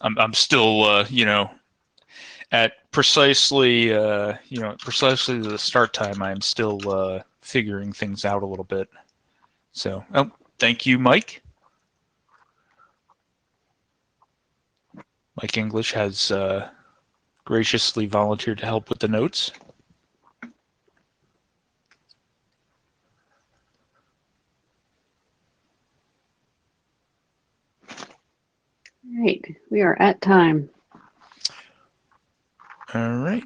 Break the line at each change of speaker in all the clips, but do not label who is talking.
I'm still, at precisely, precisely the start time. I'm still figuring things out a little bit. So, thank you, Mike. Mike English has graciously volunteered to help with the notes.
All right, we are at time.
All right.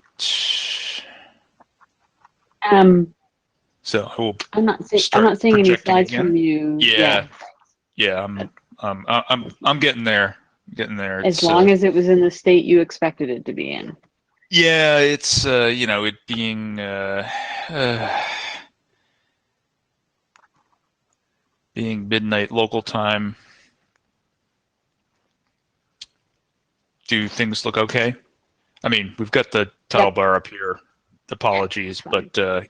So I will.
I'm not seeing any slides
again.
from you.
Yeah. I'm getting there.
As long as it was in the state you expected it to be in.
Yeah, it's it being being midnight local time. Do things look okay? I mean, we've got the title bar up here. Apologies, but I'm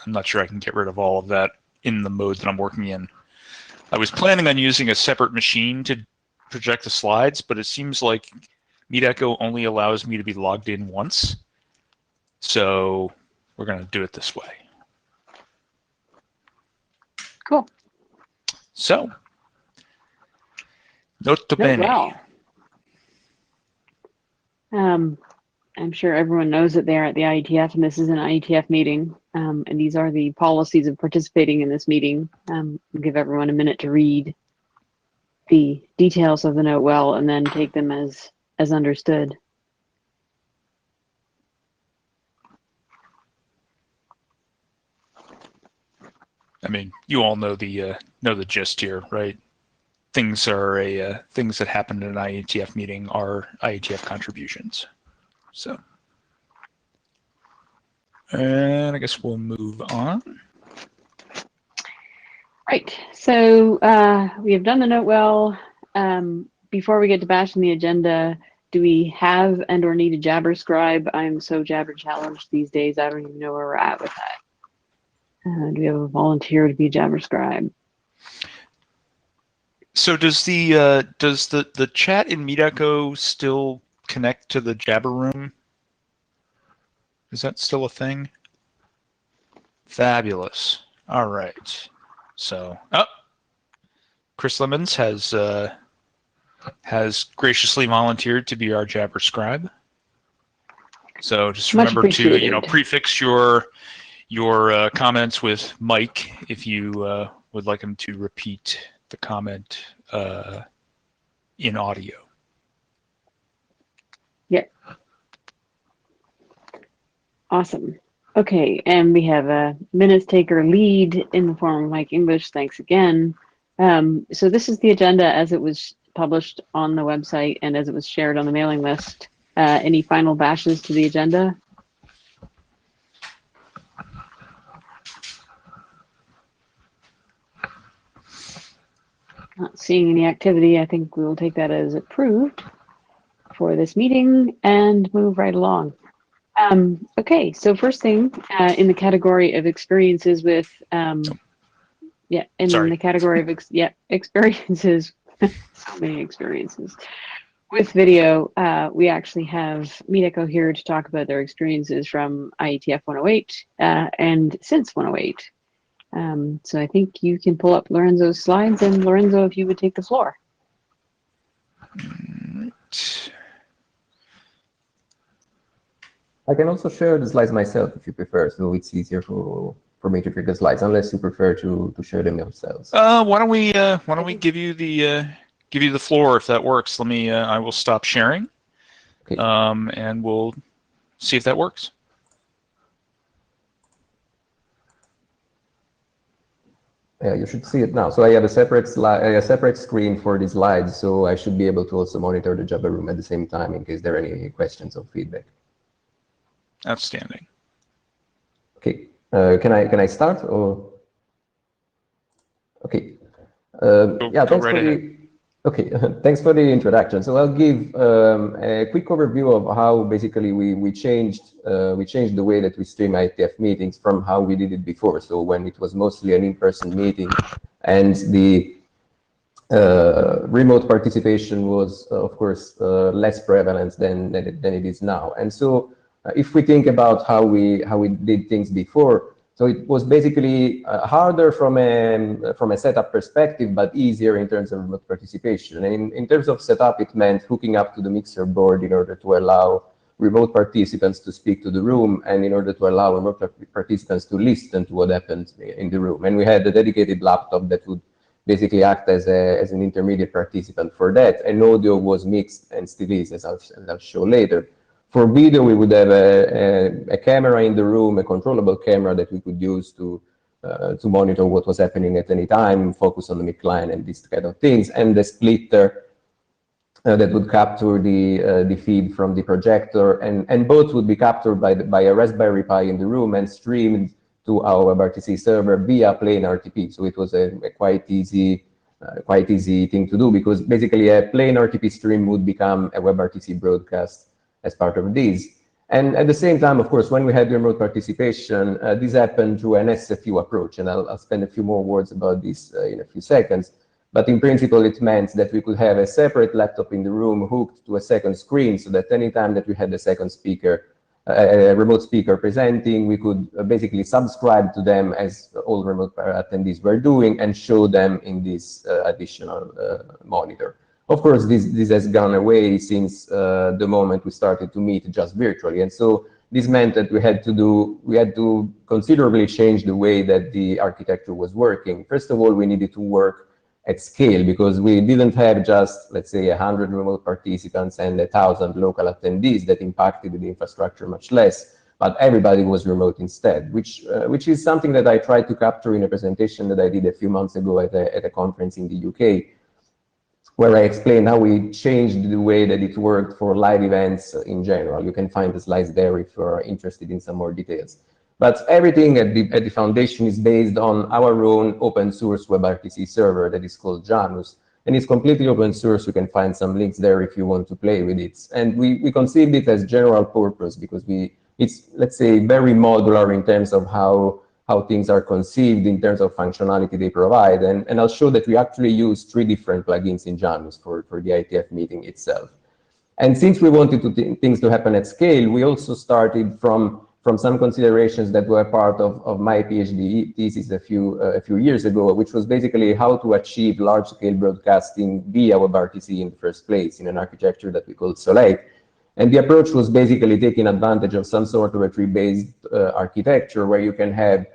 not sure I can get rid of all of that in the mode that I'm working in. I was planning on using a separate machine to project the slides, but it seems like MeetEcho only allows me to be logged in once. So we're going to do it this way.
Cool.
So, nota bene.
Well. I'm sure everyone knows that they're at the IETF, and this is an IETF meeting, and these are the policies of participating in this meeting. I'll give everyone a minute to read the details of the note well, and then take them as understood.
I mean, you all know the gist here, right? Things are things that happen in an IETF meeting are IETF contributions. So, and I guess we'll move on.
Right. So we have done the note well. Before we get to bashing the agenda, do we have and/or need a Jabber scribe? I'm so Jabber challenged these days. I don't even know where we're at with that. Do we have a volunteer to be a Jabber scribe?
So does the chat in MeetEcho still connect to the Jabber room? Is that still a thing? Fabulous. All right. So, Chris Lemons has graciously volunteered to be our Jabber scribe. So just remember to prefix your comments with Mike if you would like him to repeat the comment in audio.
Yeah. Awesome. Okay, and we have a minutes taker lead in the form of Mike English. Thanks again. So this is the agenda as it was published on the website and as it was shared on the mailing list. Any final bashes to the agenda? Not seeing any activity. I think we will take that as approved for this meeting and move right along. Okay, so first thing in the category of experiences with, the category of experiences, so many experiences with video, we actually have MeetEcho here to talk about their experiences from IETF 108 and since 108. So I think you can pull up Lorenzo's slides, and Lorenzo, if you would take the floor.
I can also share the slides myself if you prefer, so it's easier for me to share the slides, unless you prefer to share them yourselves.
Why don't we give you the floor if that works? Let me. I will stop sharing,
okay.
And we'll see if that works.
Yeah, you should see it now. So I have a separate screen for the slides, so I should be able to also monitor the Jabber room at the same time in case there are any questions or feedback.
Outstanding.
Okay, can I start or? Okay. Yeah, thanks for the. Okay, thanks for the introduction. So I'll give a quick overview of how basically we changed the way that we stream IETF meetings from how we did it before. So when it was mostly an in-person meeting, and the remote participation was, of course, less prevalent than it is now. And so, if we think about how we did things before, so it was basically harder from a setup perspective, but easier in terms of remote participation. And in terms of setup, it meant hooking up to the mixer board in order to allow remote participants to speak to the room, and in order to allow remote participants to listen to what happened in the room. And we had a dedicated laptop that would basically act as an intermediate participant for that. And audio was mixed, and still is, as I'll show later. For video, we would have a camera in the room, a controllable camera that we could use to monitor what was happening at any time, focus on the mic line and these kind of things, and the splitter that would capture the feed from the projector, and both would be captured by a Raspberry Pi in the room and streamed to our WebRTC server via plain RTP. So it was a quite easy thing to do, because basically a plain RTP stream would become a WebRTC broadcast as part of this. And at the same time, of course, when we had remote participation, this happened through an SFU approach, and I'll spend a few more words about this in a few seconds. But in principle, it meant that we could have a separate laptop in the room hooked to a second screen, so that anytime that we had a second speaker, a remote speaker presenting, we could basically subscribe to them, as all remote attendees were doing, and show them in this additional monitor. Of course, this has gone away since the moment we started to meet just virtually, and so this meant that we had to considerably change the way that the architecture was working. First of all, we needed to work at scale, because we didn't have just, let's say, 100 remote participants and 1,000 local attendees that impacted the infrastructure much less, but everybody was remote instead, which is something that I tried to capture in a presentation that I did a few months ago at a conference in the UK, where I explained how we changed the way that it worked for live events in general. You can find the slides there if you're interested in some more details. But everything at the foundation is based on our own open source WebRTC server that is called Janus. And it's completely open source. You can find some links there if you want to play with it. And we conceived it as general purpose because it's, let's say, very modular in terms of how things are conceived in terms of functionality they provide. And I'll show that we actually use 3 different plugins in Janus for the IETF meeting itself. And since we wanted things to happen at scale, we also started from some considerations that were part of my PhD thesis a few years ago, which was basically how to achieve large-scale broadcasting via WebRTC in the first place in an architecture that we called Soleil. And the approach was basically taking advantage of some sort of a tree-based architecture where you can have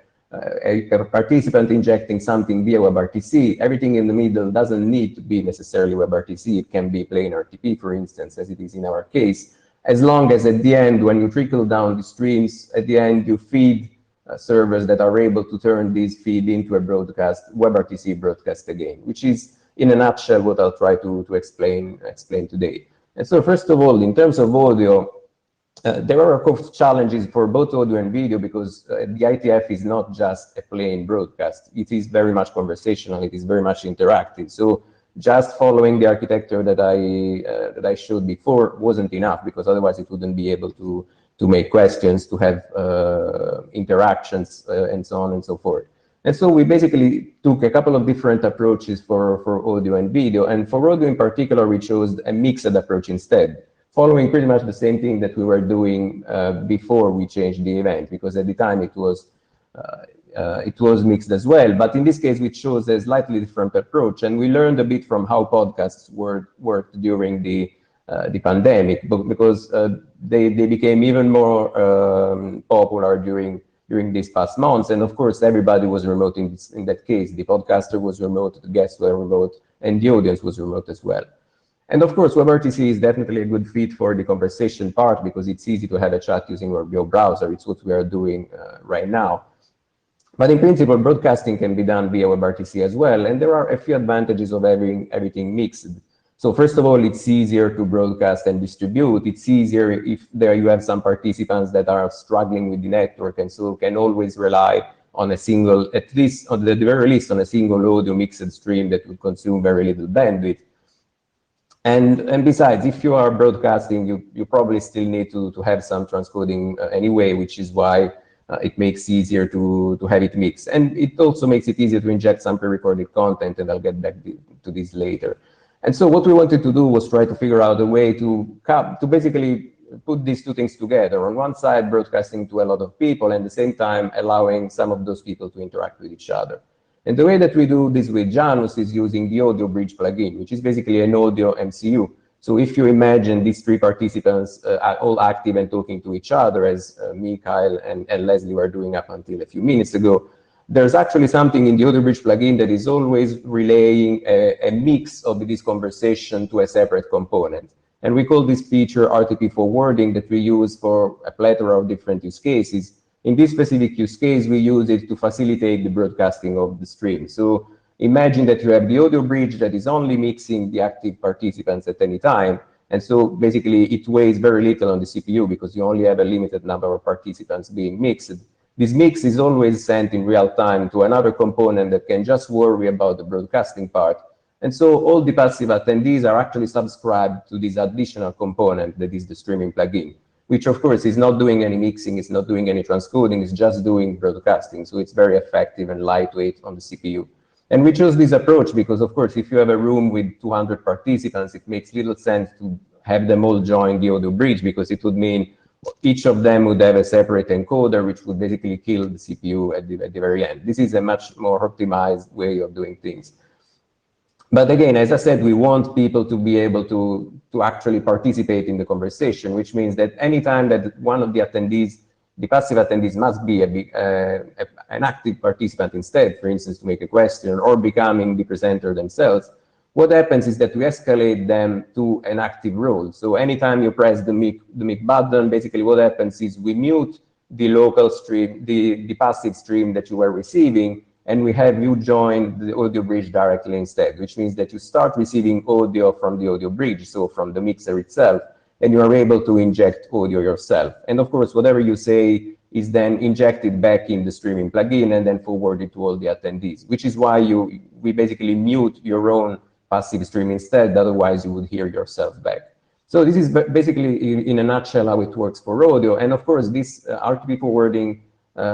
a participant injecting something via WebRTC. Everything in the middle doesn't need to be necessarily WebRTC. It can be plain RTP, for instance, as it is in our case, as long as at the end, when you trickle down the streams, at the end you feed servers that are able to turn this feed into a broadcast, WebRTC broadcast again, which is in a nutshell what I'll try to explain today. And so first of all, in terms of audio, there are of course challenges for both audio and video, because the IETF is not just a plain broadcast. It is very much conversational. It is very much interactive. So just following the architecture that I showed before wasn't enough, because otherwise it wouldn't be able to make questions, to have interactions, and so on and so forth. And so we basically took a couple of different approaches for audio and video. And for audio in particular, we chose a mixed approach instead, following pretty much the same thing that we were doing before we changed the event, because at the time it was mixed as well. But in this case, we chose a slightly different approach, and we learned a bit from how podcasts worked during the pandemic, because they became even more popular during these past months. And of course, everybody was remote in that case. The podcaster was remote, the guests were remote, and the audience was remote as well. And of course, WebRTC is definitely a good fit for the conversation part, because it's easy to have a chat using your browser. It's what we are doing right now. But in principle, broadcasting can be done via WebRTC as well. And there are a few advantages of having everything mixed. So first of all, it's easier to broadcast and distribute. It's easier if you have some participants that are struggling with the network, and so can always rely on a single, at least at the very least, on a single audio mixed stream that would consume very little bandwidth. And besides, if you are broadcasting, you probably still need to have some transcoding anyway, which is why it makes easier to have it mixed. And it also makes it easier to inject some pre-recorded content, and I'll get back to this later. And so what we wanted to do was try to figure out a way to basically put these two things together. On one side, broadcasting to a lot of people, and at the same time allowing some of those people to interact with each other. And the way that we do this with Janus is using the Audio Bridge plugin, which is basically an audio MCU. So if you imagine these three participants are all active and talking to each other, as me, Kyle, and Leslie were doing up until a few minutes ago, there's actually something in the Audio Bridge plugin that is always relaying a mix of this conversation to a separate component. And we call this feature RTP forwarding, that we use for a plethora of different use cases. In this specific use case, we use it to facilitate the broadcasting of the stream. So imagine that you have the audio bridge that is only mixing the active participants at any time. And so basically it weighs very little on the CPU because you only have a limited number of participants being mixed. This mix is always sent in real time to another component that can just worry about the broadcasting part. And so all the passive attendees are actually subscribed to this additional component that is the streaming plugin, which of course is not doing any mixing, it's not doing any transcoding, it's just doing broadcasting. So it's very effective and lightweight on the CPU. And we chose this approach because, of course, if you have a room with 200 participants, it makes little sense to have them all join the audio bridge, because it would mean each of them would have a separate encoder, which would basically kill the CPU at the very end. This is a much more optimized way of doing things. But again, as I said, we want people to be able to actually participate in the conversation, which means that anytime that one of the attendees, the passive attendees, must be an active participant instead, for instance, to make a question or becoming the presenter themselves, what happens is that we escalate them to an active role. So anytime you press the mic button, basically what happens is we mute the local stream, the passive stream that you were receiving, and we have you join the audio bridge directly instead, which means that you start receiving audio from the audio bridge, so from the mixer itself, and you are able to inject audio yourself. And of course, whatever you say is then injected back in the streaming plugin and then forwarded to all the attendees, which is why we basically mute your own passive stream instead, otherwise you would hear yourself back. So this is basically in a nutshell how it works for audio. And of course, this RTP forwarding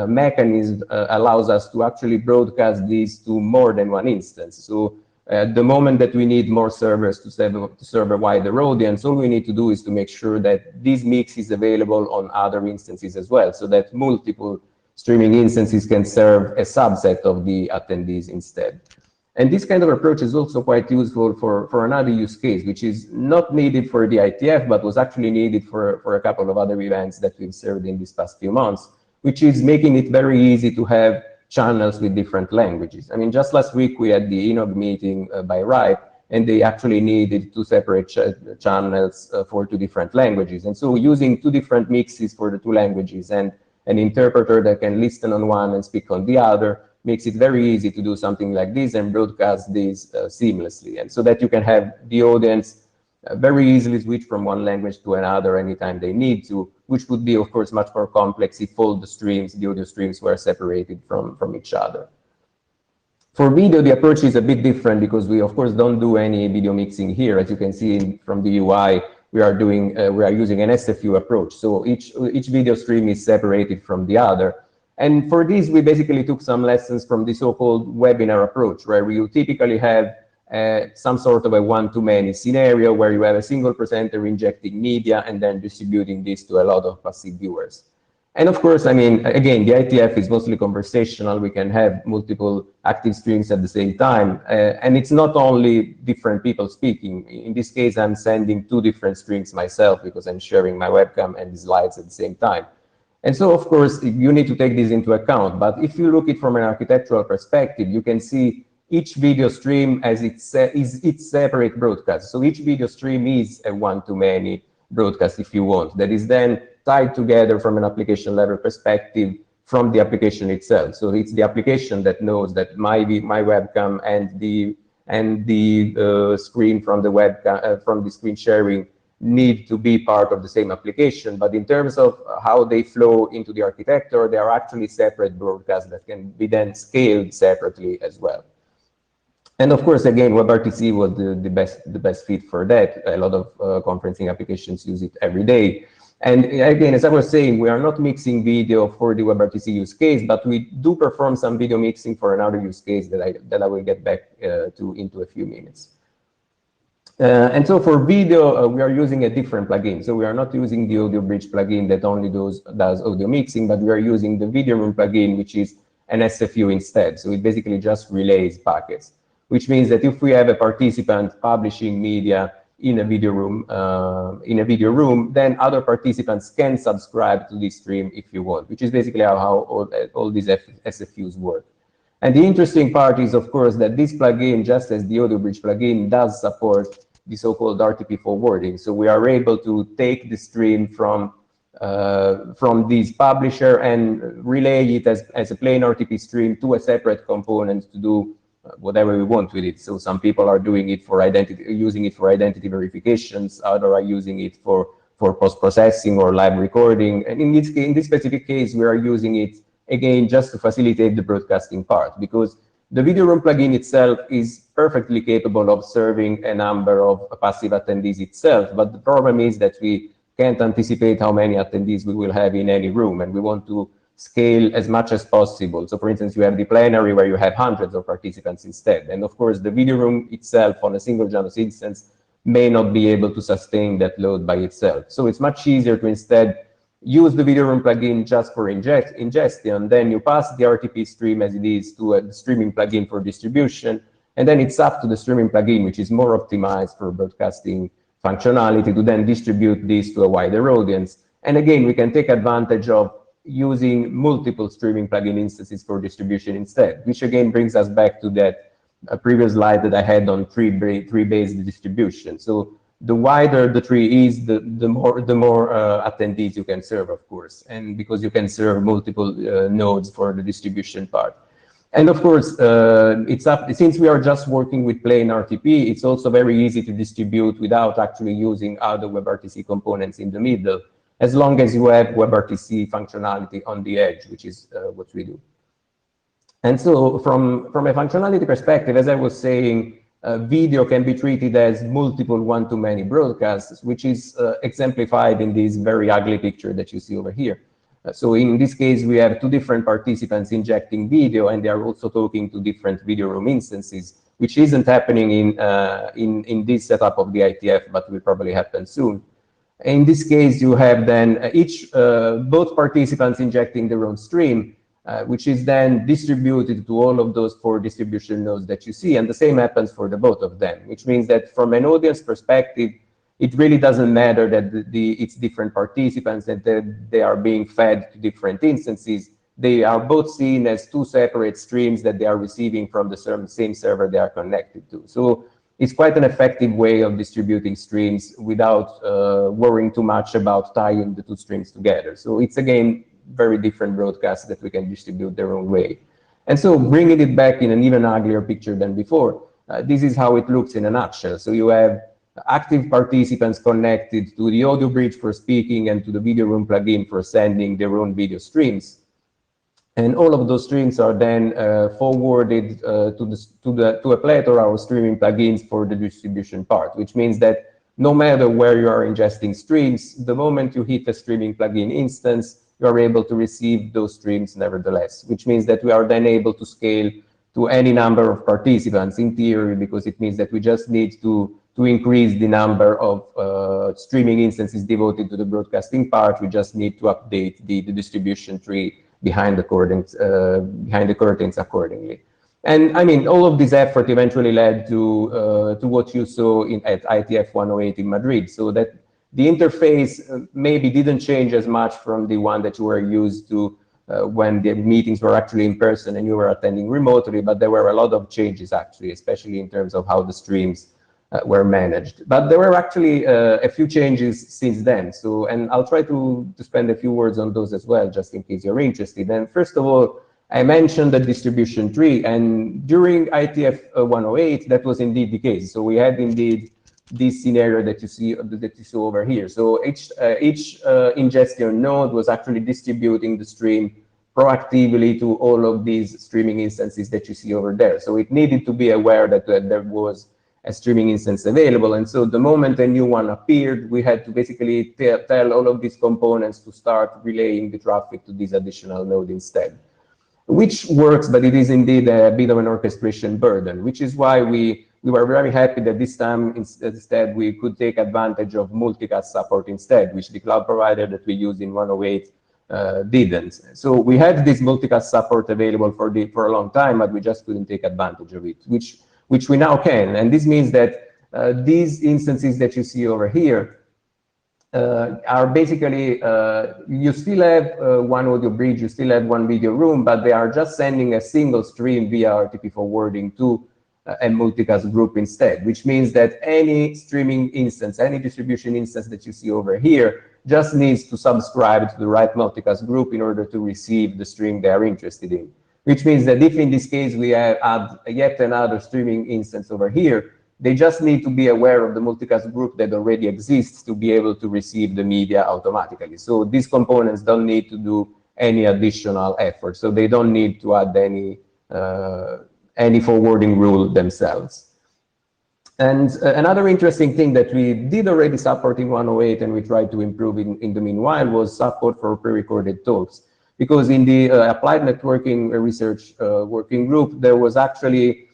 mechanism allows us to actually broadcast these to more than one instance. So at the moment that we need more servers to serve a wider audience, all we need to do is to make sure that this mix is available on other instances as well, so that multiple streaming instances can serve a subset of the attendees instead. And this kind of approach is also quite useful for another use case, which is not needed for the ITF, but was actually needed for a couple of other events that we've served in these past few months, which is making it very easy to have channels with different languages. I mean, just last week we had the ENOG meeting by RIPE, and they actually needed two separate channels for two different languages. And so using two different mixes for the two languages and an interpreter that can listen on one and speak on the other makes it very easy to do something like this and broadcast these seamlessly. And so that you can have the audience very easily switch from one language to another anytime they need to, which would be, of course, much more complex if all the streams, the audio streams, were separated from each other. For video, the approach is a bit different because we, of course, don't do any video mixing here. As you can see from the UI, we are using an SFU approach. So each video stream is separated from the other. And for this, we basically took some lessons from the so-called webinar approach, where you typically have some sort of a one-to-many scenario where you have a single presenter injecting media and then distributing this to a lot of passive viewers. And of course, I mean, again, the ITF is mostly conversational. We can have multiple active streams at the same time. And it's not only different people speaking. In this case, I'm sending two different streams myself because I'm sharing my webcam and the slides at the same time. And so, of course, you need to take this into account. But if you look at it from an architectural perspective, you can see each video stream as its separate broadcast. So each video stream is a one-to-many broadcast, if you want, that is then tied together from an application level perspective from the application itself. So it's the application that knows that my webcam and the screen from the webcam from the screen sharing need to be part of the same application. But in terms of how they flow into the architecture, they are actually separate broadcasts that can be then scaled separately as well. And of course, again, WebRTC was the best fit for that. A lot of conferencing applications use it every day. And again, as I was saying, we are not mixing video for the WebRTC use case, but we do perform some video mixing for another use case that I will get back to into a few minutes. And so for video, we are using a different plugin. So we are not using the Audio Bridge plugin that only does audio mixing, but we are using the Video Room plugin, which is an SFU instead. So it basically just relays packets, which means that if we have a participant publishing media in a video room, then other participants can subscribe to this stream if you want, which is basically how all these SFUs work. And the interesting part is, of course, that this plugin, just as the Audio Bridge plugin, does support the so-called RTP forwarding. So we are able to take the stream from this publisher and relay it as a plain RTP stream to a separate component to do whatever we want with it. So some people are doing it for using it for identity verifications, others are using it for post-processing or live recording. And in this specific case, we are using it again just to facilitate the broadcasting part, because the Video Room plugin itself is perfectly capable of serving a number of passive attendees itself, but the problem is that we can't anticipate how many attendees we will have in any room, and we want to scale as much as possible. So for instance, you have the plenary where you have hundreds of participants instead. And of course, the video room itself on a single Janus instance may not be able to sustain that load by itself. So it's much easier to instead use the video room plugin just for ingestion. Then you pass the RTP stream as it is to a streaming plugin for distribution. And then it's up to the streaming plugin, which is more optimized for broadcasting functionality, to then distribute this to a wider audience. And again, we can take advantage of using multiple streaming plugin instances for distribution instead, which again brings us back to that previous slide that I had on tree-based distribution. So the wider the tree is, the more attendees you can serve, of course, and because you can serve multiple nodes for the distribution part. And of course, since we are just working with plain RTP, it's also very easy to distribute without actually using other WebRTC components in the middle, as long as you have WebRTC functionality on the edge, which is what we do. And so from a functionality perspective, as I was saying, video can be treated as multiple one-to-many broadcasts, which is exemplified in this very ugly picture that you see over here. So in this case, we have two different participants injecting video, and they are also talking to different video room instances, which isn't happening in this setup of the ITF, but will probably happen soon. In this case, you have then both participants injecting their own stream, which is then distributed to all of those 4 distribution nodes that you see, and the same happens for the both of them, which means that from an audience perspective, it really doesn't matter that it's different participants and that they are being fed to different instances. They are both seen as 2 separate streams that they are receiving from the same server they are connected to. So it's quite an effective way of distributing streams without worrying too much about tying the 2 streams together. So it's, again, very different broadcasts that we can distribute their own way. And so bringing it back in an even uglier picture than before, this is how it looks in a nutshell. So you have active participants connected to the Audio Bridge for speaking and to the Video Room plugin for sending their own video streams. And all of those streams are then forwarded to a plethora of streaming plugins for the distribution part, which means that no matter where you are ingesting streams, the moment you hit a streaming plugin instance, you are able to receive those streams nevertheless, which means that we are then able to scale to any number of participants in theory, because it means that we just need to increase the number of streaming instances devoted to the broadcasting part. We just need to update the distribution tree behind the curtains accordingly. And I mean, all of this effort eventually led to what you saw at ITF 108 in Madrid, so that the interface maybe didn't change as much from the one that you were used to when the meetings were actually in person and you were attending remotely, but there were a lot of changes actually, especially in terms of how the streams were managed. But there were actually a few changes since then. So, and I'll try to spend a few words on those as well, just in case you're interested. And first of all, I mentioned the distribution tree, and during ITF 108, that was indeed the case. So we had indeed this scenario that you saw over here. So each ingestion node was actually distributing the stream proactively to all of these streaming instances that you see over there. So it needed to be aware that there was a streaming instance available. And so the moment a new one appeared, we had to basically tell all of these components to start relaying the traffic to this additional node instead, which works, but it is indeed a bit of an orchestration burden, which is why we were very happy that this time instead we could take advantage of multicast support instead, which the cloud provider that we use in 108 didn't. So we had this multicast support available for a long time, but we just couldn't take advantage of it, which we now can. And this means that these instances that you see over here are basically, you still have one audio bridge, you still have one video room, but they are just sending a single stream via RTP forwarding to a multicast group instead, which means that any streaming instance, any distribution instance that you see over here just needs to subscribe to the right multicast group in order to receive the stream they are interested in. Which means that if in this case we add yet another streaming instance over here, they just need to be aware of the multicast group that already exists to be able to receive the media automatically. So these components don't need to do any additional effort. So they don't need to add any forwarding rule themselves. And another interesting thing that we did already support in 108 and we tried to improve in the meanwhile was support for pre-recorded talks. Because in the applied networking research working group, there was actually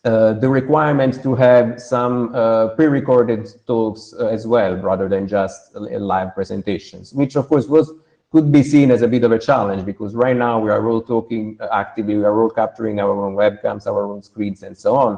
the requirement to have some pre-recorded talks as well, rather than just live presentations, which of course could be seen as a bit of a challenge, because right now we are all talking actively, we are all capturing our own webcams, our own screens, and so on.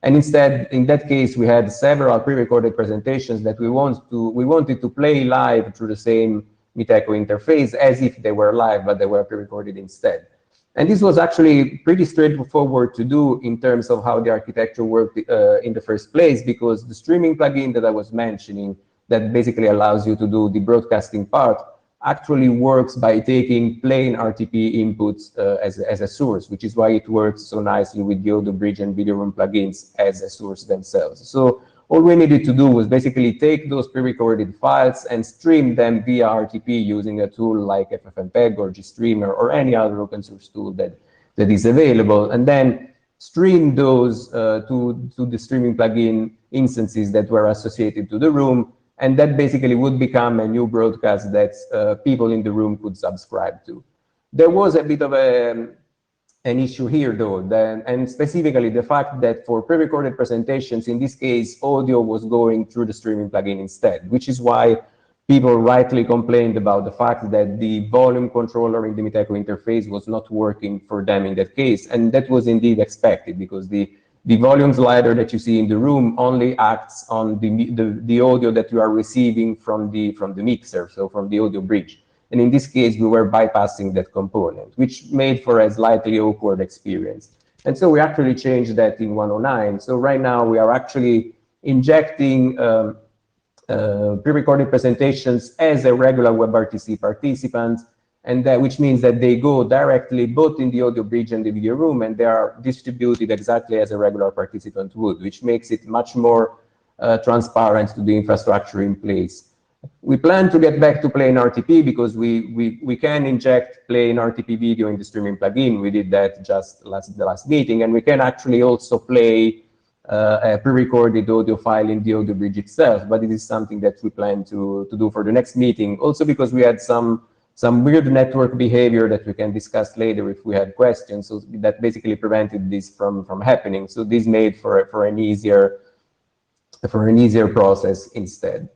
And instead, in that case, we had several pre-recorded presentations that we wanted to play live through the same Meet-Echo interface as if they were live, but they were pre-recorded instead. And this was actually pretty straightforward to do in terms of how the architecture worked in the first place, because the streaming plugin that I was mentioning that basically allows you to do the broadcasting part actually works by taking plain RTP inputs as a source, which is why it works so nicely with the audio bridge and video room plugins as a source themselves. So all we needed to do was basically take those pre-recorded files and stream them via RTP using a tool like FFmpeg or GStreamer or any other open source tool that is available, and then stream those to the streaming plugin instances that were associated to the room, and that basically would become a new broadcast that people in the room could subscribe to. There was a bit of an issue here though, and specifically the fact that for pre-recorded presentations, in this case, audio was going through the streaming plugin instead, which is why people rightly complained about the fact that the volume controller in the Meet-Echo interface was not working for them in that case. And that was indeed expected, because the volume slider that you see in the room only acts on the audio that you are receiving from the mixer, so from the audio bridge. And in this case, we were bypassing that component, which made for a slightly awkward experience. And so we actually changed that in 109. So right now we are actually injecting pre-recorded presentations as a regular WebRTC participant, and which means that they go directly both in the audio bridge and the video room, and they are distributed exactly as a regular participant would, which makes it much more transparent to the infrastructure in place. We plan to get back to plain RTP because we can inject plain RTP video in the streaming plugin. We did that just the last meeting, and we can actually also play a pre-recorded audio file in the audio bridge itself, but it is something that we plan to do for the next meeting. Also because we had some weird network behavior that we can discuss later if we had questions, so that basically prevented this from happening. So this made for an easier process instead.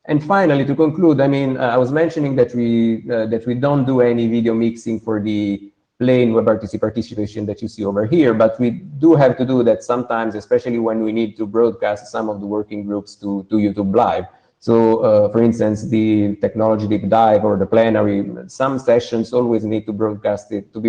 And finally, to conclude, I mean, I was mentioning that we don't do any video mixing for the plain WebRTC participation that you see over here, but we do have to do that sometimes, especially when we need to broadcast some of the working groups to YouTube Live. So, for instance, the technology deep dive or the plenary, some sessions always need to be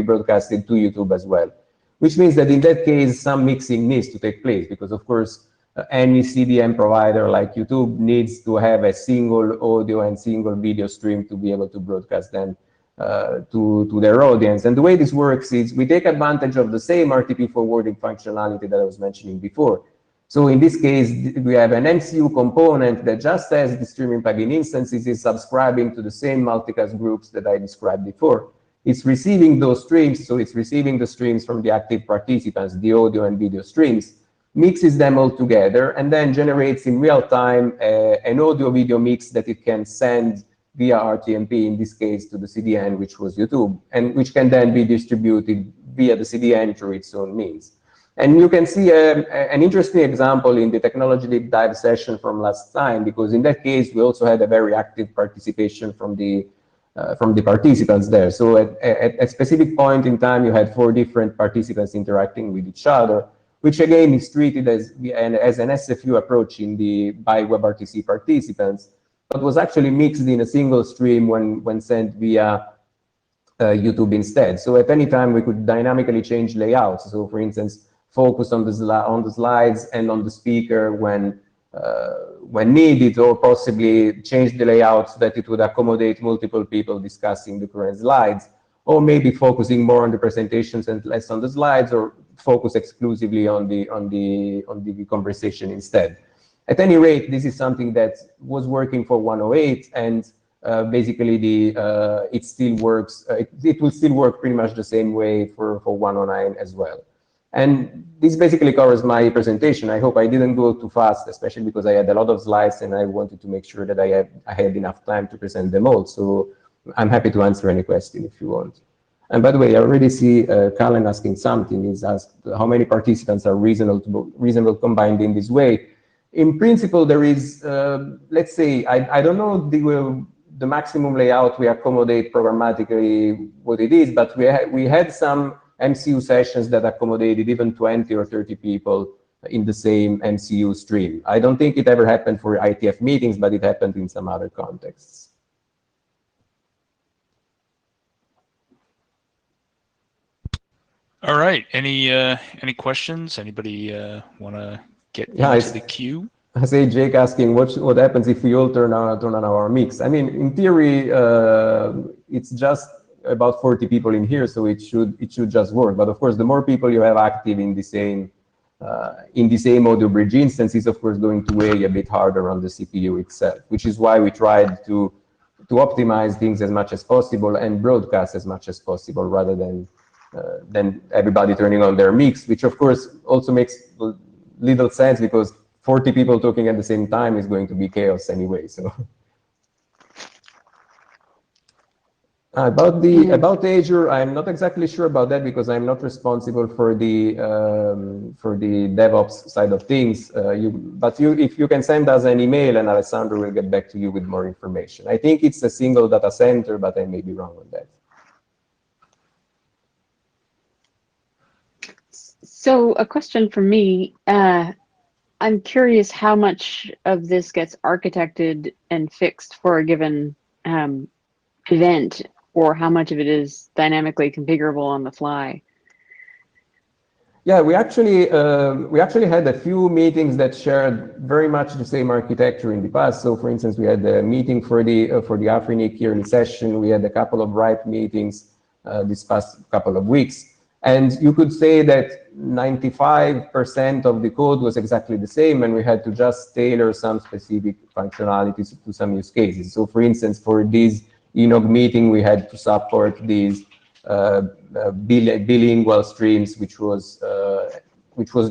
broadcasted to YouTube as well, which means that in that case, some mixing needs to take place, because of course, any CDN provider like YouTube needs to have a single audio and single video stream to be able to broadcast them to their audience. And the way this works is we take advantage of the same RTP forwarding functionality that I was mentioning before. So in this case, we have an MCU component that, just as the streaming plugin instances, is subscribing to the same multicast groups that I described before. It's receiving those streams, so it's receiving the streams from the active participants, the audio and video streams. mixes them all together, and then generates in real time an audio-video mix that it can send via RTMP, in this case to the CDN, which was YouTube, and which can then be distributed via the CDN through its own means. And you can see an interesting example in the technology deep dive session from last time, because in that case, we also had a very active participation from the participants there. So at a specific point in time, you had 4 different participants interacting with each other, which again is treated as an SFU approach by WebRTC participants, but was actually mixed in a single stream when sent via YouTube instead. So at any time, we could dynamically change layouts. So for instance, focus on the slides and on the speaker when needed, or possibly change the layout so that it would accommodate multiple people discussing the current slides, or maybe focusing more on the presentations and less on the slides, or focus exclusively on the conversation instead. At any rate, this is something that was working for 108, and basically it still works. It will still work pretty much the same way for 109 as well. And this basically covers my presentation. I hope I didn't go too fast, especially because I had a lot of slides and I wanted to make sure that I had enough time to present them all. So I'm happy to answer any question if you want. And by the way, I already see Colin asking something. He's asked how many participants are reasonable combined in this way. In principle, there is, let's say, I don't know the maximum layout we accommodate programmatically what it is, but we had some MCU sessions that accommodated even 20 or 30 people in the same MCU stream. I don't think it ever happened for ITF meetings, but it happened in some other contexts.
All right. Any questions? Anybody want to get into the queue?
I say Jake asking what happens if we all turn on our mix. I mean, in theory, it's just about 40 people in here, so it should just work. But of course, the more people you have active in the same audio bridge instance is of course going to weigh a bit harder on the CPU itself, which is why we tried to optimize things as much as possible and broadcast as much as possible, rather than everybody turning on their mix, which of course also makes little sense because 40 people talking at the same time is going to be chaos anyway. So. About Azure, I'm not exactly sure about that because I'm not responsible for the DevOps side of things. If you can send us an email, and Alessandro will get back to you with more information. I think it's a single data center, but I may be wrong on that.
So a question for me. I'm curious how much of this gets architected and fixed for a given event, or how much of it is dynamically configurable on the fly.
Yeah, we actually had a few meetings that shared very much the same architecture in the past. So, for instance, we had a meeting for the Afrinic yearly session. We had a couple of RIPE meetings this past couple of weeks, and you could say that 95% of the code was exactly the same, and we had to just tailor some specific functionalities to some use cases. So, for instance, for these Enog meeting, we had to support these bilingual streams, which was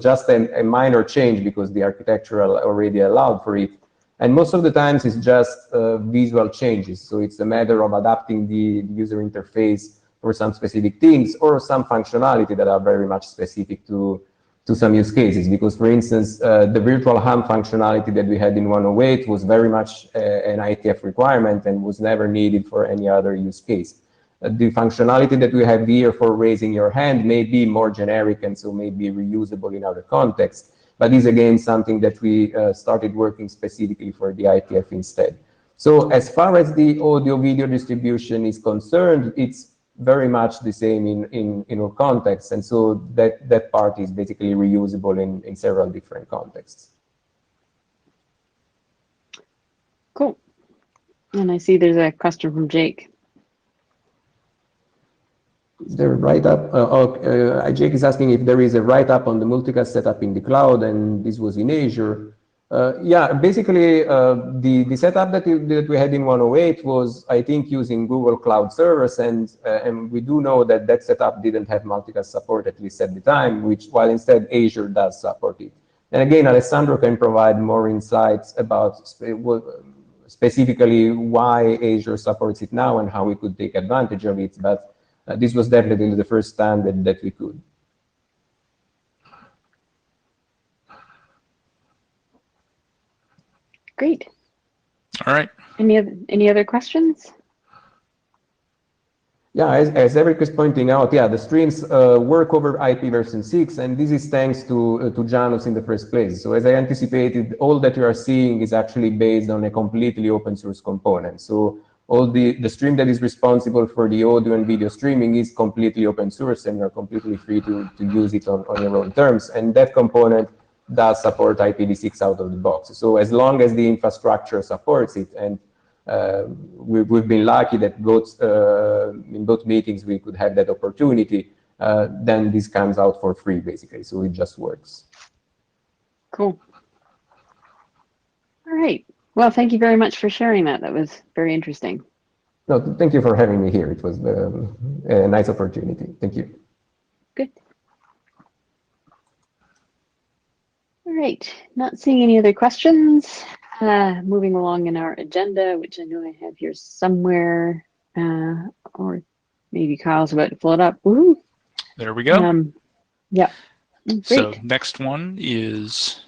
just a minor change because the architecture already allowed for it. And most of the times it's just visual changes. So it's a matter of adapting the user interface for some specific things or some functionality that are very much specific to some use cases. Because, for instance, the virtual ham functionality that we had in 108 was very much an ITF requirement and was never needed for any other use case. The functionality that we have here for raising your hand may be more generic and so may be reusable in other contexts, but is again something that we started working specifically for the ITF instead. So as far as the audio-video distribution is concerned, it's very much the same in all contexts, and so that part is basically reusable in several different contexts.
Cool. And I see there's a question from Jake.
Is there a write-up? Jake is asking if there is a write-up on the multicast setup in the cloud, and this was in Azure. Yeah, basically, the setup that we had in 108 was, I think, using Google Cloud Servers, and we do know that setup didn't have multicast support, at least at the time, while instead Azure does support it. And again, Alessandro can provide more insights about specifically why Azure supports it now and how we could take advantage of it. But this was definitely the first standard that we could.
Great.
All right.
Any other questions?
Yeah, as Eric is pointing out, yeah, the streams work over IP version 6, and this is thanks to Janus in the first place. So as I anticipated, all that you are seeing is actually based on a completely open source component. So all the stream that is responsible for the audio and video streaming is completely open source, and you're completely free to use it on your own terms. And that component does support IPv6 out of the box. So as long as the infrastructure supports it, and we've been lucky that in both meetings we could have that opportunity, then this comes out for free, basically. So it just works.
Cool. All right. Well, thank you very much for sharing that. That was very interesting.
No, thank you for having me here. It was a nice opportunity. Thank you.
Good. All right. Not seeing any other questions. Moving along in our agenda, which I know I have here somewhere, or maybe Kyle's about to pull it up. Woohoo!
There we go.
Yeah. Great.
So next one is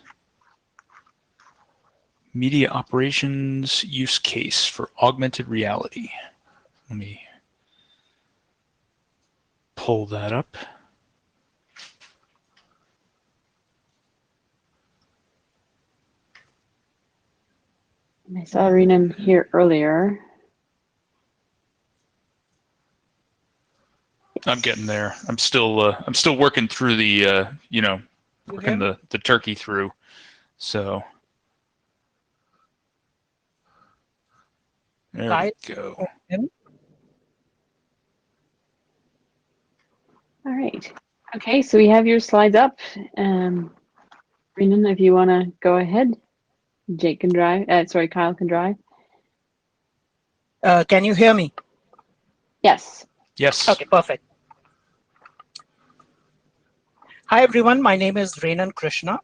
media operations use case for augmented reality. Let me pull that up.
I saw Renan here earlier.
I'm getting there. I'm still working through the working the turkey through. So there we go.
All right. Okay, so we have your slides up. Renan, if you want to go ahead, Jake can drive. Sorry, Kyle can drive.
Can you hear me?
Yes.
Yes.
Okay, perfect. Hi, everyone. My name is Renan Krishna,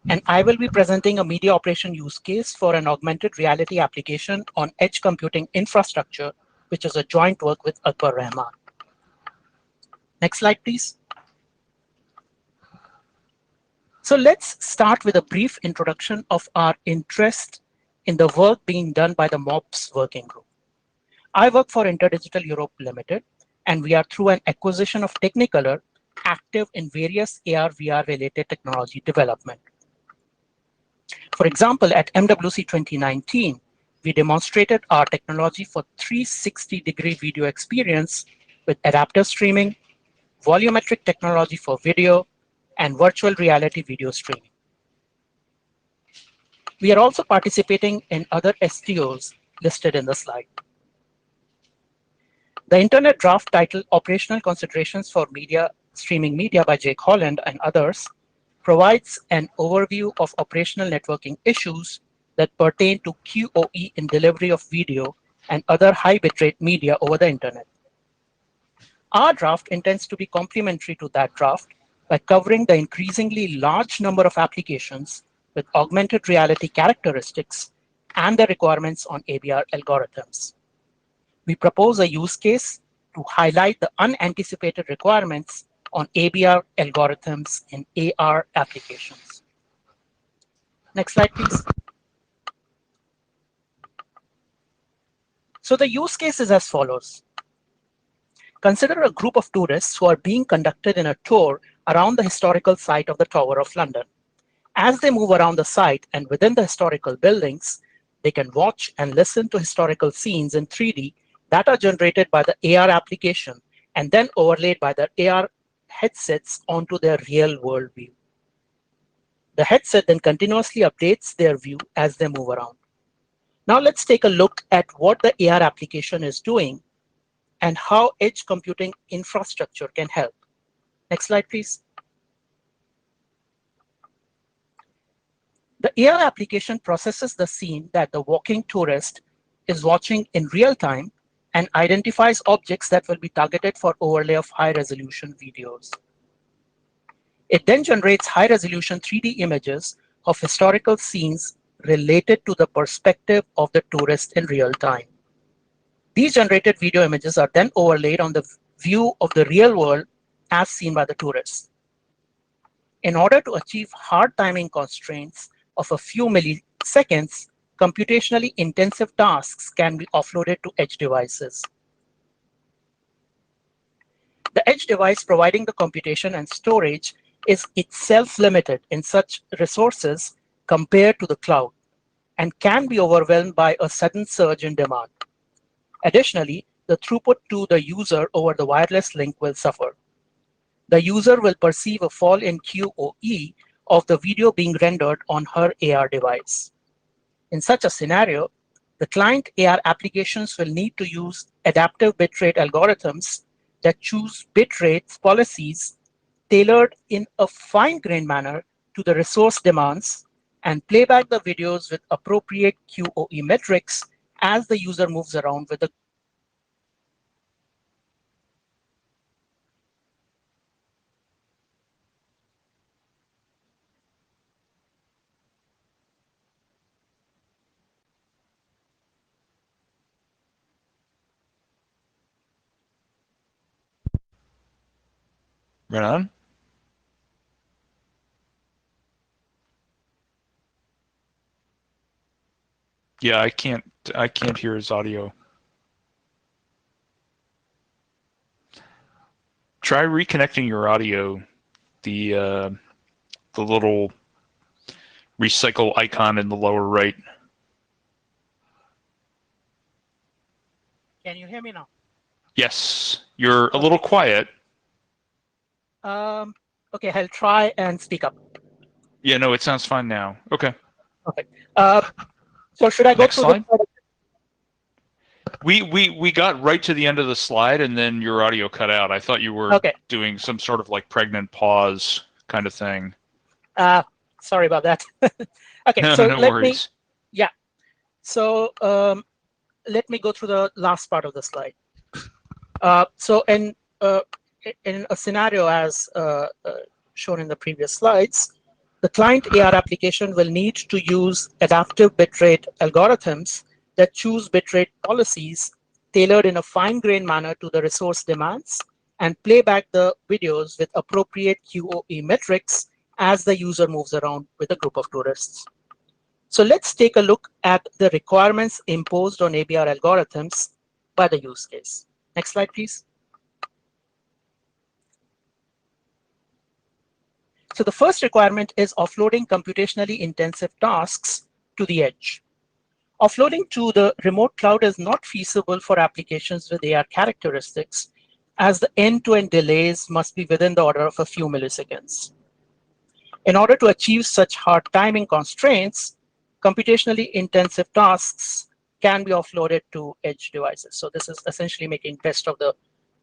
and I will be presenting a media operation use case for an augmented reality application on edge computing infrastructure, which is a joint work with Akbar Rahman. Next slide, please. So let's start with a brief introduction of our interest in the work being done by the Mops working group. I work for InterDigital Europe Limited, and we are through an acquisition of Technicolor, active in various AR/VR related technology development. For example, at MWC 2019, we demonstrated our technology for 360-degree video experience with adaptive streaming, volumetric technology for video, and virtual reality video streaming. We are also participating in other STOs listed in the slide. The internet draft titled Operational Considerations for Streaming Media by Jake Holland and others provides an overview of operational networking issues that pertain to QoE in delivery of video and other high bitrate media over the internet. Our draft intends to be complementary to that draft by covering the increasingly large number of applications with augmented reality characteristics and the requirements on ABR algorithms. We propose a use case to highlight the unanticipated requirements on ABR algorithms in AR applications. Next slide, please. So the use case is as follows. Consider a group of tourists who are being conducted in a tour around the historical site of the Tower of London. As they move around the site and within the historical buildings, they can watch and listen to historical scenes in 3D that are generated by the AR application and then overlaid by the AR headsets onto their real-world view. The headset then continuously updates their view as they move around. Now let's take a look at what the AR application is doing and how edge computing infrastructure can help. Next slide, please. The AR application processes the scene that the walking tourist is watching in real time and identifies objects that will be targeted for overlay of high-resolution videos. It then generates high-resolution 3D images of historical scenes related to the perspective of the tourist in real time. These generated video images are then overlaid on the view of the real world as seen by the tourists. In order to achieve hard timing constraints of a few milliseconds, computationally intensive tasks can be offloaded to edge devices. The edge device providing the computation and storage is itself limited in such resources compared to the cloud and can be overwhelmed by a sudden surge in demand. Additionally, the throughput to the user over the wireless link will suffer. The user will perceive a fall in QoE of the video being rendered on her AR device. In such a scenario, the client AR applications will need to use adaptive bitrate algorithms that choose bitrate policies tailored in a fine-grained manner to the resource demands and play back the videos with appropriate QoE metrics as the user moves around with the
Right on. Yeah, I can't hear his audio. Try reconnecting your audio. The little recycle icon in the lower right.
Can you hear me now?
Yes, you're a little quiet.
Okay, I'll try and speak up.
Yeah, no, it sounds fine now. Okay.
Okay. So should I go
Next
through
slide.
the
We got right to the end of the slide and then your audio cut out. I thought you were doing some sort of like pregnant pause kind of thing.
Sorry about that. Okay,
No,
so
no worries.
So let me go through the last part of the slide. So in a scenario as shown in the previous slides, the client AR application will need to use adaptive bitrate algorithms that choose bitrate policies tailored in a fine-grained manner to the resource demands and play back the videos with appropriate QoE metrics as the user moves around with a group of tourists. So let's take a look at the requirements imposed on ABR algorithms by the use case. Next slide, please. So the first requirement is offloading computationally intensive tasks to the edge. Offloading to the remote cloud is not feasible for applications with AR characteristics, as the end-to-end delays must be within the order of a few milliseconds. In order to achieve such hard timing constraints, computationally intensive tasks can be offloaded to edge devices. So this is essentially making best of the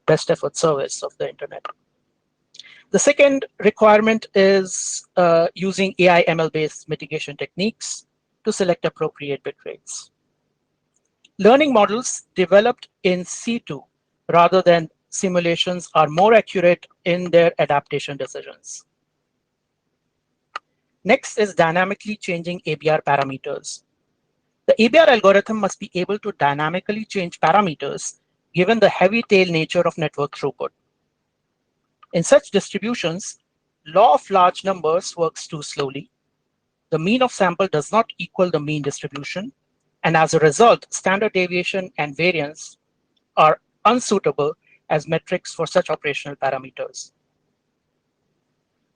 best effort service of the internet. The second requirement is using AI ML-based mitigation techniques to select appropriate bit rates. Learning models developed in situ rather than simulations are more accurate in their adaptation decisions. Next is dynamically changing ABR parameters. The ABR algorithm must be able to dynamically change parameters given the heavy tail nature of network throughput. In such distributions, law of large numbers works too slowly. The mean of sample does not equal the mean distribution, and as a result, standard deviation and variance are unsuitable as metrics for such operational parameters.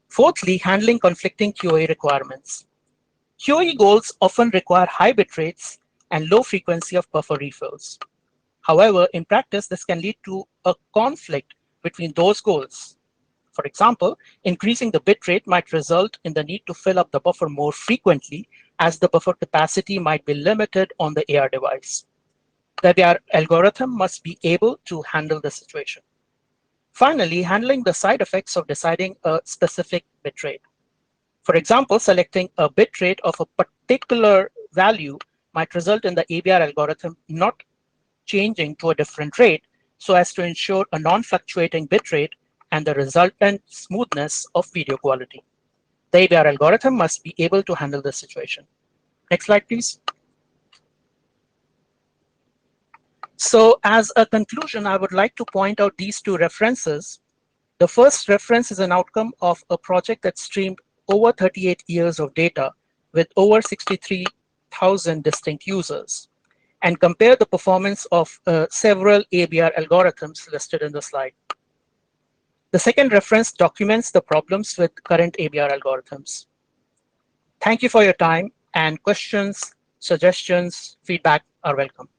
Fourthly, handling conflicting QoE requirements. QoE goals often require high bit rates and low frequency of buffer refills. However, in practice, this can lead to a conflict between those goals. For example, increasing the bit rate might result in the need to fill up the buffer more frequently, as the buffer capacity might be limited on the AR device. The AR algorithm must be able to handle the situation. Finally, handling the side effects of deciding a specific bit rate. For example, selecting a bit rate of a particular value might result in the ABR algorithm not changing to a different rate so as to ensure a non-fluctuating bit rate and the resultant smoothness of video quality. The ABR algorithm must be able to handle this situation. Next slide, please. So as a conclusion, I would like to point out these two references. The first reference is an outcome of a project that streamed over 38 years of data with over 63,000 distinct users, and compare the performance of several ABR algorithms listed in the slide. The second reference documents the problems with current ABR algorithms. Thank you for your time, and questions, suggestions, feedback are welcome.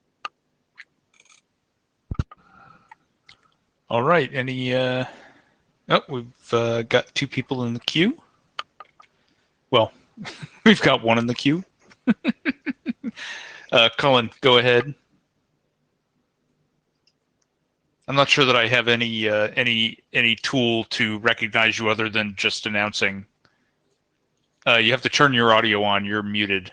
All right. Any? Oh, we've got two people in the queue. Well, we've got one in the queue. Colin, go ahead. I'm not sure that I have any tool to recognize you other than just announcing. You have to turn your audio on. You're muted.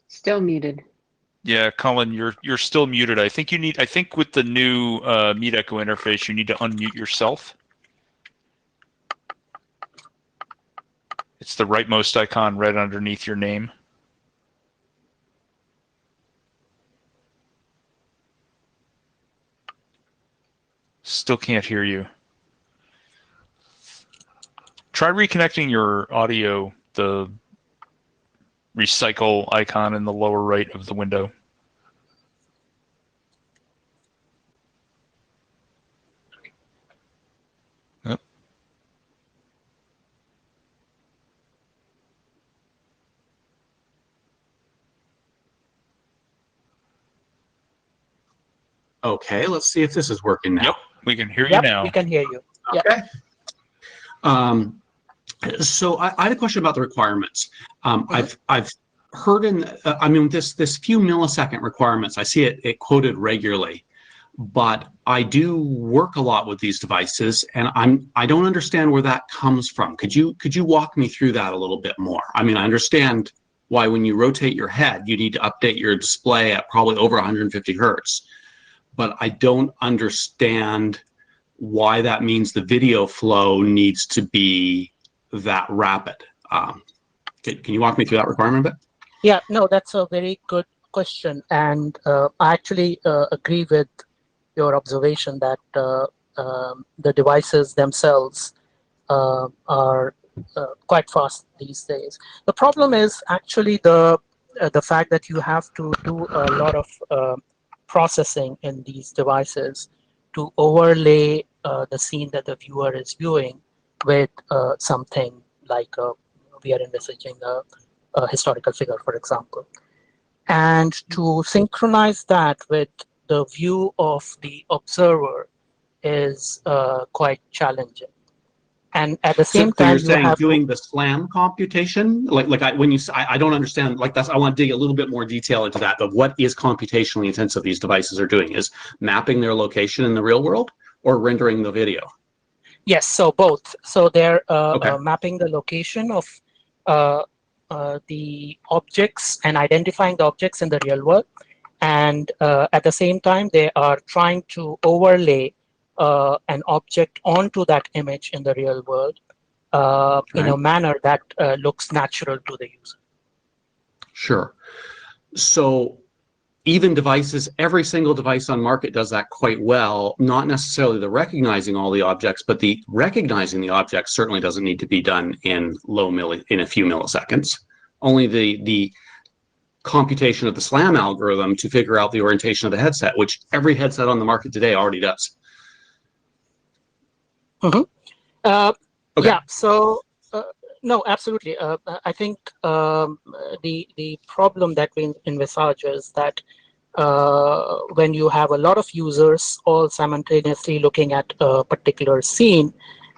Still muted.
Yeah, Colin, you're still muted. I think with the new Meet Echo interface, you need to unmute yourself. It's the rightmost icon right underneath your name. Still can't hear you. Try reconnecting your audio, the recycle icon in the lower right of the window. Yep.
Okay, let's see if this is working now.
Yep, we can hear you now.
We can hear you.
Okay. So I had a question about the requirements. I've heard I mean, this few millisecond requirements, I see it quoted regularly, but I do work a lot with these devices, and I don't understand where that comes from. Could you walk me through that a little bit more? I mean, I understand why when you rotate your head, you need to update your display at probably over 150 hertz, but I don't understand why that means the video flow needs to be that rapid. Can you walk me through that requirement a bit?
Yeah, no, that's a very good question. And I actually agree with your observation that the devices themselves are quite fast these days. The problem is actually the fact that you have to do a lot of processing in these devices to overlay the scene that the viewer is viewing with something like we are envisaging a historical figure, for example. And to synchronize that with the view of the observer is quite challenging. And at the same time,
you're saying
have
doing the SLAM computation, when you say, I don't understand. Like I want to dig a little bit more detail into that. But what is computationally intensive these devices are doing? Is mapping their location in the real world or rendering the video?
Yes, so both. So they're
Okay.
mapping the location of the objects and identifying the objects in the real world, and at the same time, they are trying to overlay an object onto that image in the real world in a manner that looks natural to the user.
Sure. So even devices, every single device on market does that quite well, not necessarily the recognizing all the objects, but the recognizing the objects certainly doesn't need to be done in in a few milliseconds. Only the computation of the SLAM algorithm to figure out the orientation of the headset, which every headset on the market today already does.
Mm-hmm.
Okay.
Yeah, so no, absolutely. I think the problem that we envisage is that when you have a lot of users all simultaneously looking at a particular scene,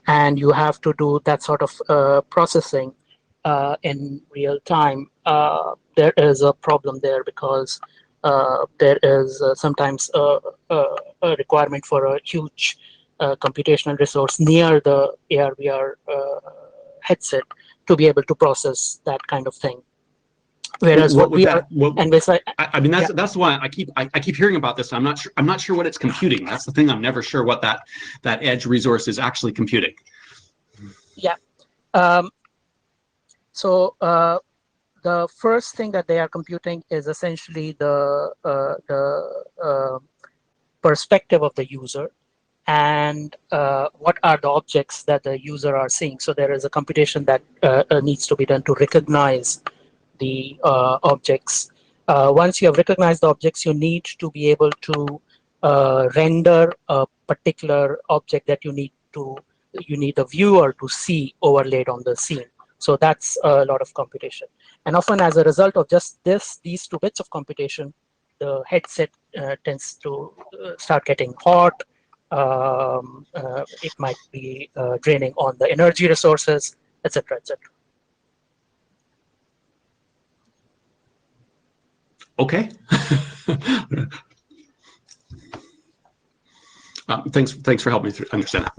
and you have to do that sort of processing in real time, there is a problem there, because there is sometimes a requirement for a huge computational resource near the AR/VR headset to be able to process that kind of thing. Whereas
what would
we
that?
are, and besides,
I mean, that's why I keep hearing about this. I'm not sure what it's computing. That's the thing. I'm never sure what that edge resource is actually computing.
Yeah. So the first thing that they are computing is essentially the perspective of the user, and what are the objects that the user are seeing. So there is a computation that needs to be done to recognize the objects. Once you have recognized the objects, you need to be able to render a particular object that you need the viewer to see overlaid on the scene. So that's a lot of computation. And often as a result of just these 2 bits of computation, the headset tends to start getting hot. It might be draining on the energy resources, etc., etc.
Okay. Thanks for helping me understand that.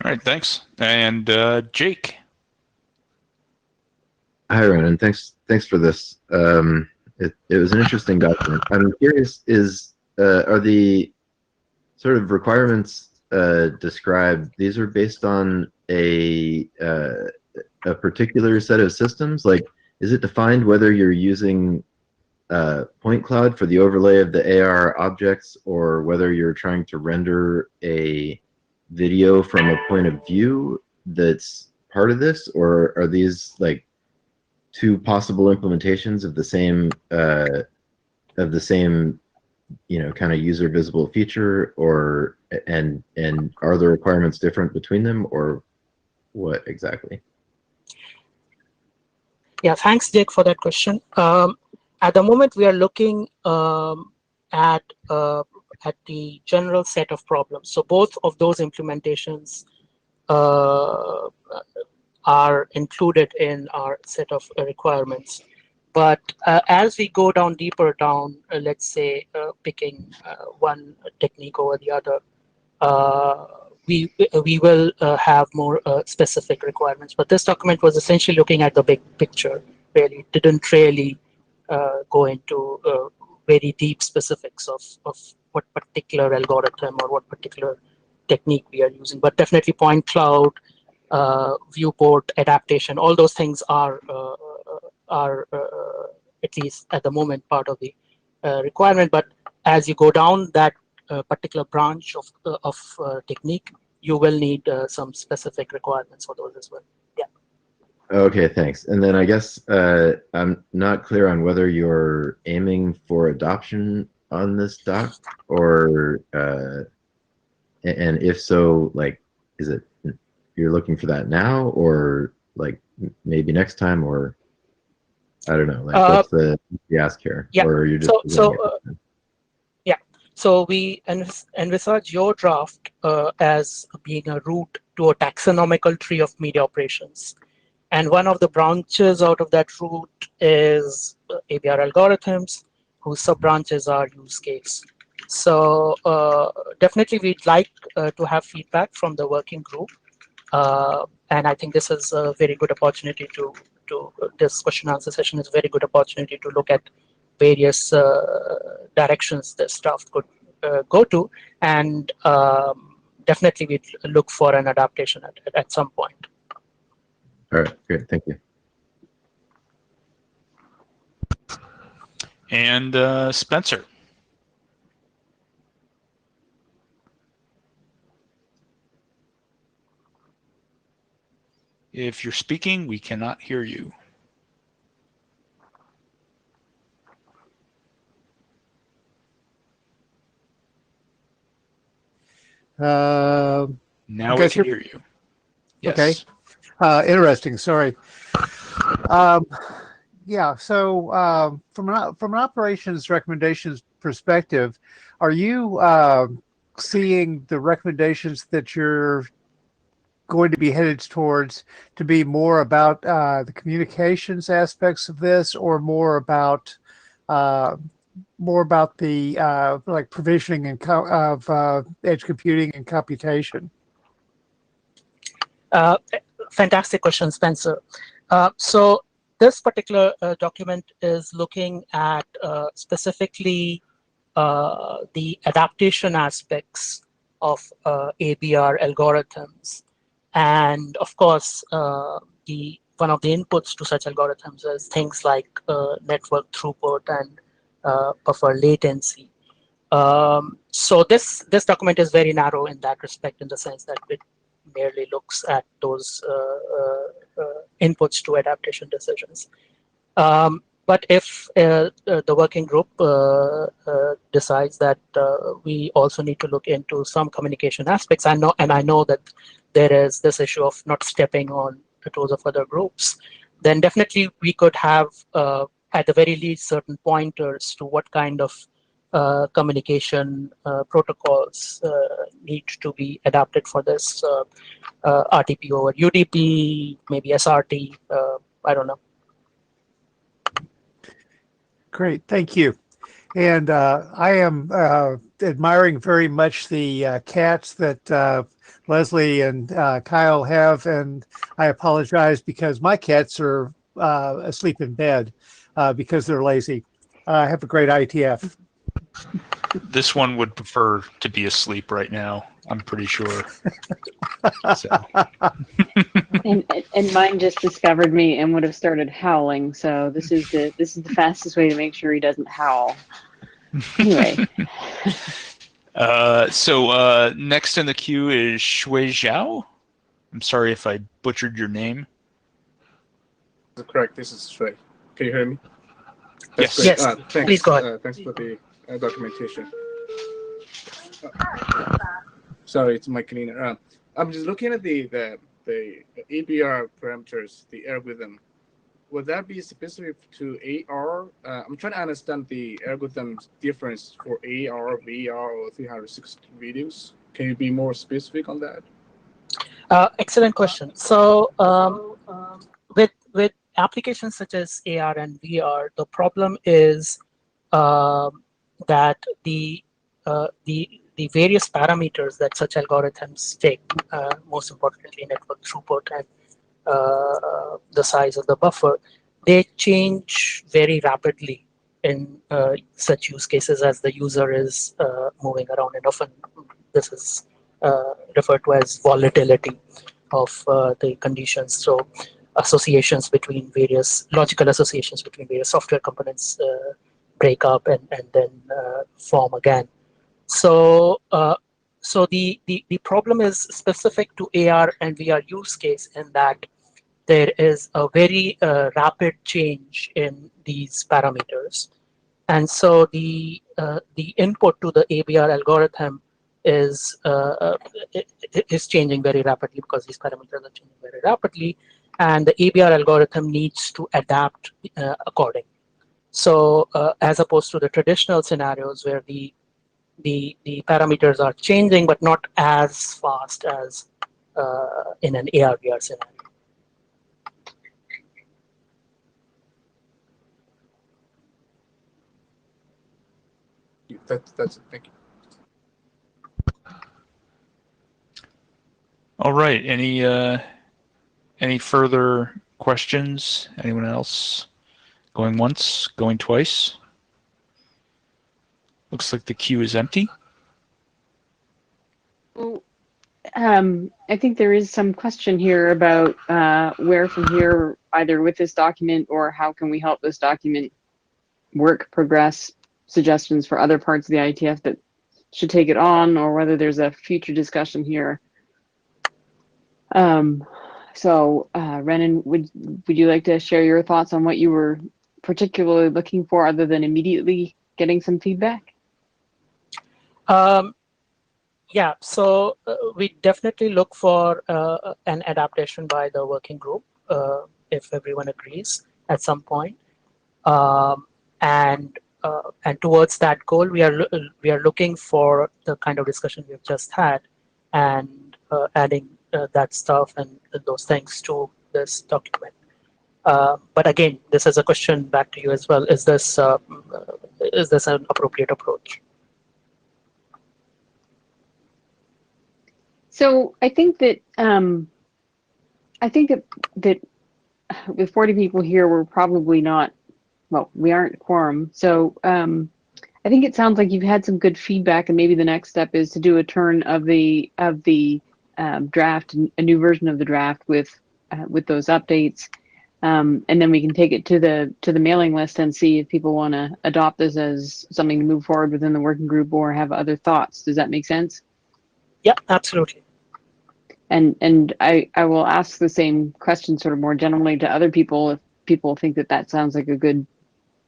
All right, thanks. And Jake.
Hi, Ronan. Thanks for this. It was an interesting document. I'm curious, are the sort of requirements described, these are based on a particular set of systems? Like, is it defined whether you're using point cloud for the overlay of the AR objects, or whether you're trying to render a video from a point of view that's part of this? Or are these like 2 possible implementations of the same kind of user visible feature, or and are the requirements different between them, or what exactly?
Yeah, thanks, Jake, for that question. At the moment, we are looking at the general set of problems. So both of those implementations are included in our set of requirements. But as we go deeper down, let's say picking one technique over the other, we will have more specific requirements. But this document was essentially looking at the big picture. Really didn't really go into very deep specifics of what particular algorithm or what particular technique we are using. But definitely point cloud, viewport adaptation, all those things are at least at the moment part of the requirement. But as you go down that particular branch of technique, you will need some specific requirements for those as well. Yeah.
Okay, thanks. And then I guess I'm not clear on whether you're aiming for adoption on this doc, or and if so, like, is it you're looking for that now, or like maybe next time, or I don't know, like what's the ask here?
Yeah.
Or you're just
yeah. So we envisage your draft as being a route to a taxonomical tree of media operations. And one of the branches out of that route is ABR algorithms, whose sub-branches are use case. So definitely we'd like to have feedback from the working group. And I think this is a very good opportunity to this question answer session is a very good opportunity to look at various directions this draft could go to. And definitely we'd look for an adaptation at some point.
All right, great, thank you.
And Spencer. If you're speaking, we cannot hear you. Now we can hear you. Yes.
Okay. Interesting. Sorry. Yeah. So from an operations recommendations perspective, are you seeing the recommendations that you're going to be headed towards to be more about the communications aspects of this, or more about the like provisioning and of edge computing and computation?
Fantastic question, Spencer. So this particular document is looking at specifically the adaptation aspects of ABR algorithms. And of course, one of the inputs to such algorithms is things like network throughput and buffer latency. So this document is very narrow in that respect, in the sense that it merely looks at those inputs to adaptation decisions. But if the working group decides that we also need to look into some communication aspects, I know that there is this issue of not stepping on the toes of other groups, then definitely we could have, at the very least, certain pointers to what kind of communication protocols need to be adapted for this, RTP over UDP, maybe SRT, I don't know.
Great, thank you. And I am admiring very much the cats that Leslie and Kyle have, and I apologize because my cats are asleep in bed because they're lazy. Have a great ITF.
This one would prefer to be asleep right now, I'm pretty sure. So.
And mine just discovered me and would have started howling. So this is the fastest way to make sure he doesn't howl. Anyway.
So next in the queue is Shui Zhao. I'm sorry if I butchered your name.
Correct. This is Shui. Can you hear me?
Yes.
Great.
Yes.
Thanks.
Please go ahead.
Thanks for the documentation. Sorry, it's my cleaner. I'm just looking at the ABR parameters, the algorithm. Would that be specific to AR? I'm trying to understand the algorithm's difference for AR, VR, or 360 videos. Can you be more specific on that?
Excellent question. So with applications such as AR and VR, the problem is that the various parameters that such algorithms take, most importantly network throughput and the size of the buffer, they change very rapidly in such use cases as the user is moving around, and often this is referred to as volatility of the conditions. So associations between various logical associations between various software components break up and then form again. So so the problem is specific to AR and VR use case in that there is a very rapid change in these parameters, and so the input to the ABR algorithm is changing very rapidly because these parameters are changing very rapidly, and the ABR algorithm needs to adapt accordingly. So as opposed to the traditional scenarios where the parameters are changing but not as fast as in an AR/VR scenario.
That's it. Thank you.
All right. Any further questions? Anyone else? Going once, going twice? Looks like the queue is empty.
Well, I think there is some question here about where from here, either with this document or how can we help this document work, progress, suggestions for other parts of the ITF that should take it on, or whether there's a future discussion here. So Renan, would you like to share your thoughts on what you were particularly looking for other than immediately getting some feedback?
Yeah, so we definitely look for an adaptation by the working group if everyone agrees at some point, and towards that goal, we are looking for the kind of discussion we've just had, and adding that stuff and those things to this document. But again, this is a question back to you as well. Is this an appropriate approach?
So I think that I think that with 40 people here, we're probably not, well, we aren't quorum. So I think it sounds like you've had some good feedback, and maybe the next step is to do a turn of the draft, a new version of the draft with those updates, and then we can take it to the mailing list and see if people want to adopt this as something to move forward within the working group or have other thoughts. Does that make sense?
Yeah, absolutely.
And I will ask the same question sort of more generally to other people if people think that sounds like a good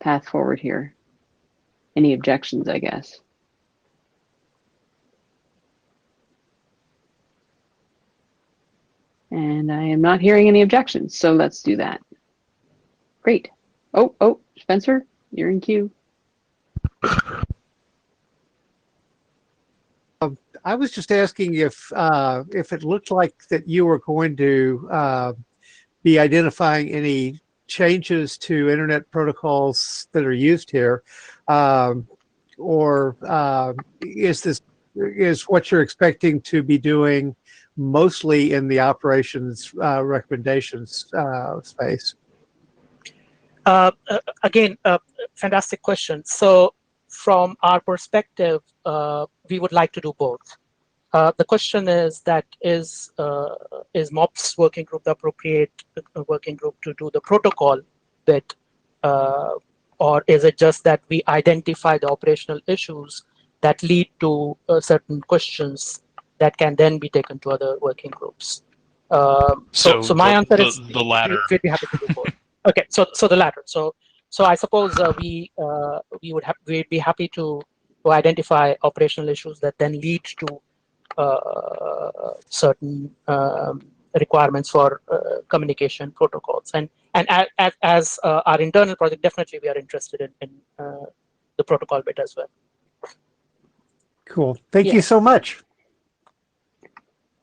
path forward here. Any objections, I guess? And I am not hearing any objections, so let's do that. Great. Oh, Spencer, you're in queue.
I was just asking if it looked like that you were going to be identifying any changes to internet protocols that are used here, or is what you're expecting to be doing mostly in the operations recommendations space?
Again, fantastic question. So from our perspective, we would like to do both. The question is that is Mops working group the appropriate working group to do the protocol bit, or is it just that we identify the operational issues that lead to certain questions that can then be taken to other working groups? So my answer is
the latter.
We'd be happy to do both. Okay, so the latter. So I suppose we'd be happy to identify operational issues that then lead to certain requirements for communication protocols. And as our internal project, definitely we are interested in the protocol bit as well.
Cool. Thank you so much.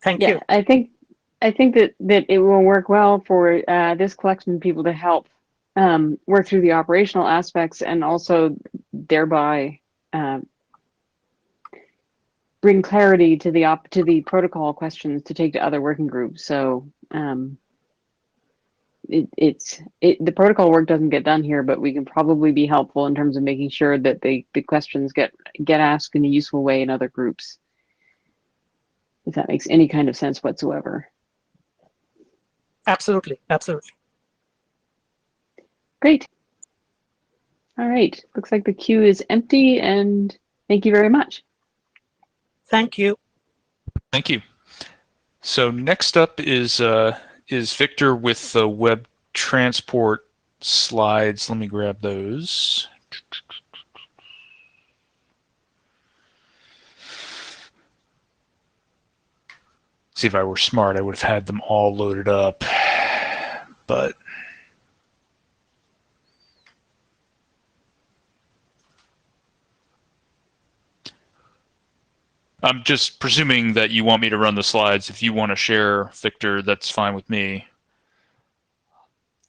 Thank you.
I think that it will work well for this collection of people to help work through the operational aspects and also thereby bring clarity to the protocol questions to take to other working groups. So the protocol work doesn't get done here, but we can probably be helpful in terms of making sure that the questions get asked in a useful way in other groups, if that makes any kind of sense whatsoever.
Absolutely.
Great. All right. Looks like the queue is empty, and thank you very much.
Thank you.
Thank you. So next up is Victor with the web transport slides. Let me grab those. See, if I were smart, I would have had them all loaded up, but I'm just presuming that you want me to run the slides. If you want to share, Victor, that's fine with me.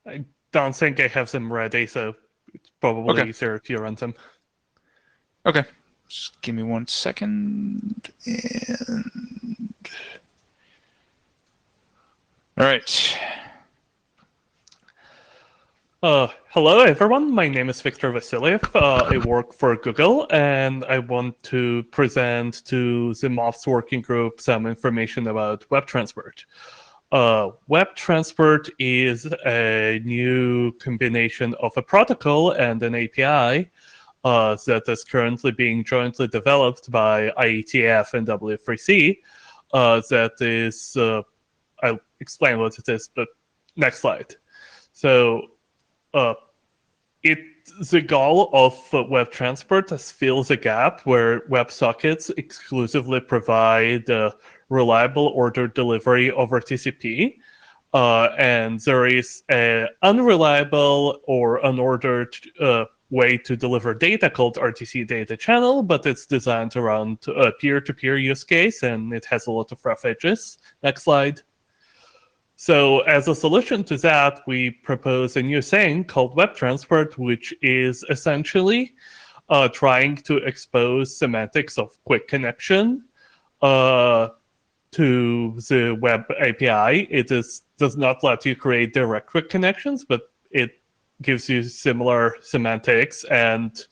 I don't think I have them ready, so it's probably easier if you run them.
Okay. Just give me 1 second. And all right.
Hello, everyone. My name is Victor Vasiliev. I work for Google, and I want to present to the Mops working group some information about web transport. Web transport is a new combination of a protocol and an API that is currently being jointly developed by IETF and W3C. That is, I'll explain what it is, but next slide. So the goal of web transport is fill the gap where WebSockets exclusively provide reliable order delivery over TCP, and there is an unreliable or unordered way to deliver data called RTC data channel, but it's designed around a peer-to-peer use case, and it has a lot of rough edges. Next slide. So as a solution to that, we propose a new thing called web transport, which is essentially trying to expose semantics of quick connection to the web API. It does not let you create direct quick connections, but it gives you similar semantics, and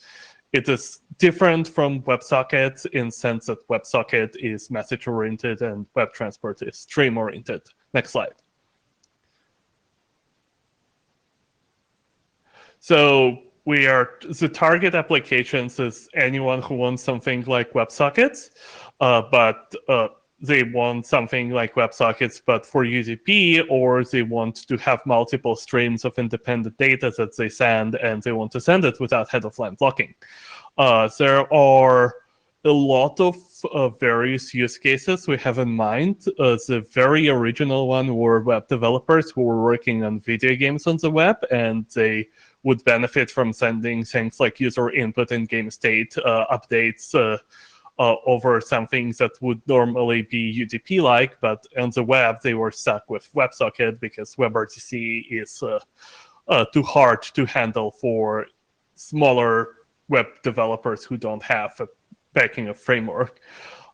it is different from WebSocket in the sense that WebSocket is message-oriented and WebTransport is stream-oriented. Next slide. So the target applications is anyone who wants something like WebSockets, but they want something like WebSockets, but for UDP, or they want to have multiple streams of independent data that they send, and they want to send it without head-of-line blocking. There are a lot of various use cases we have in mind. The very original one were web developers who were working on video games on the web, and they would benefit from sending things like user input and game state updates over something that would normally be UDP-like, but on the web they were stuck with WebSocket because WebRTC is too hard to handle for smaller web developers who don't have a backing of framework.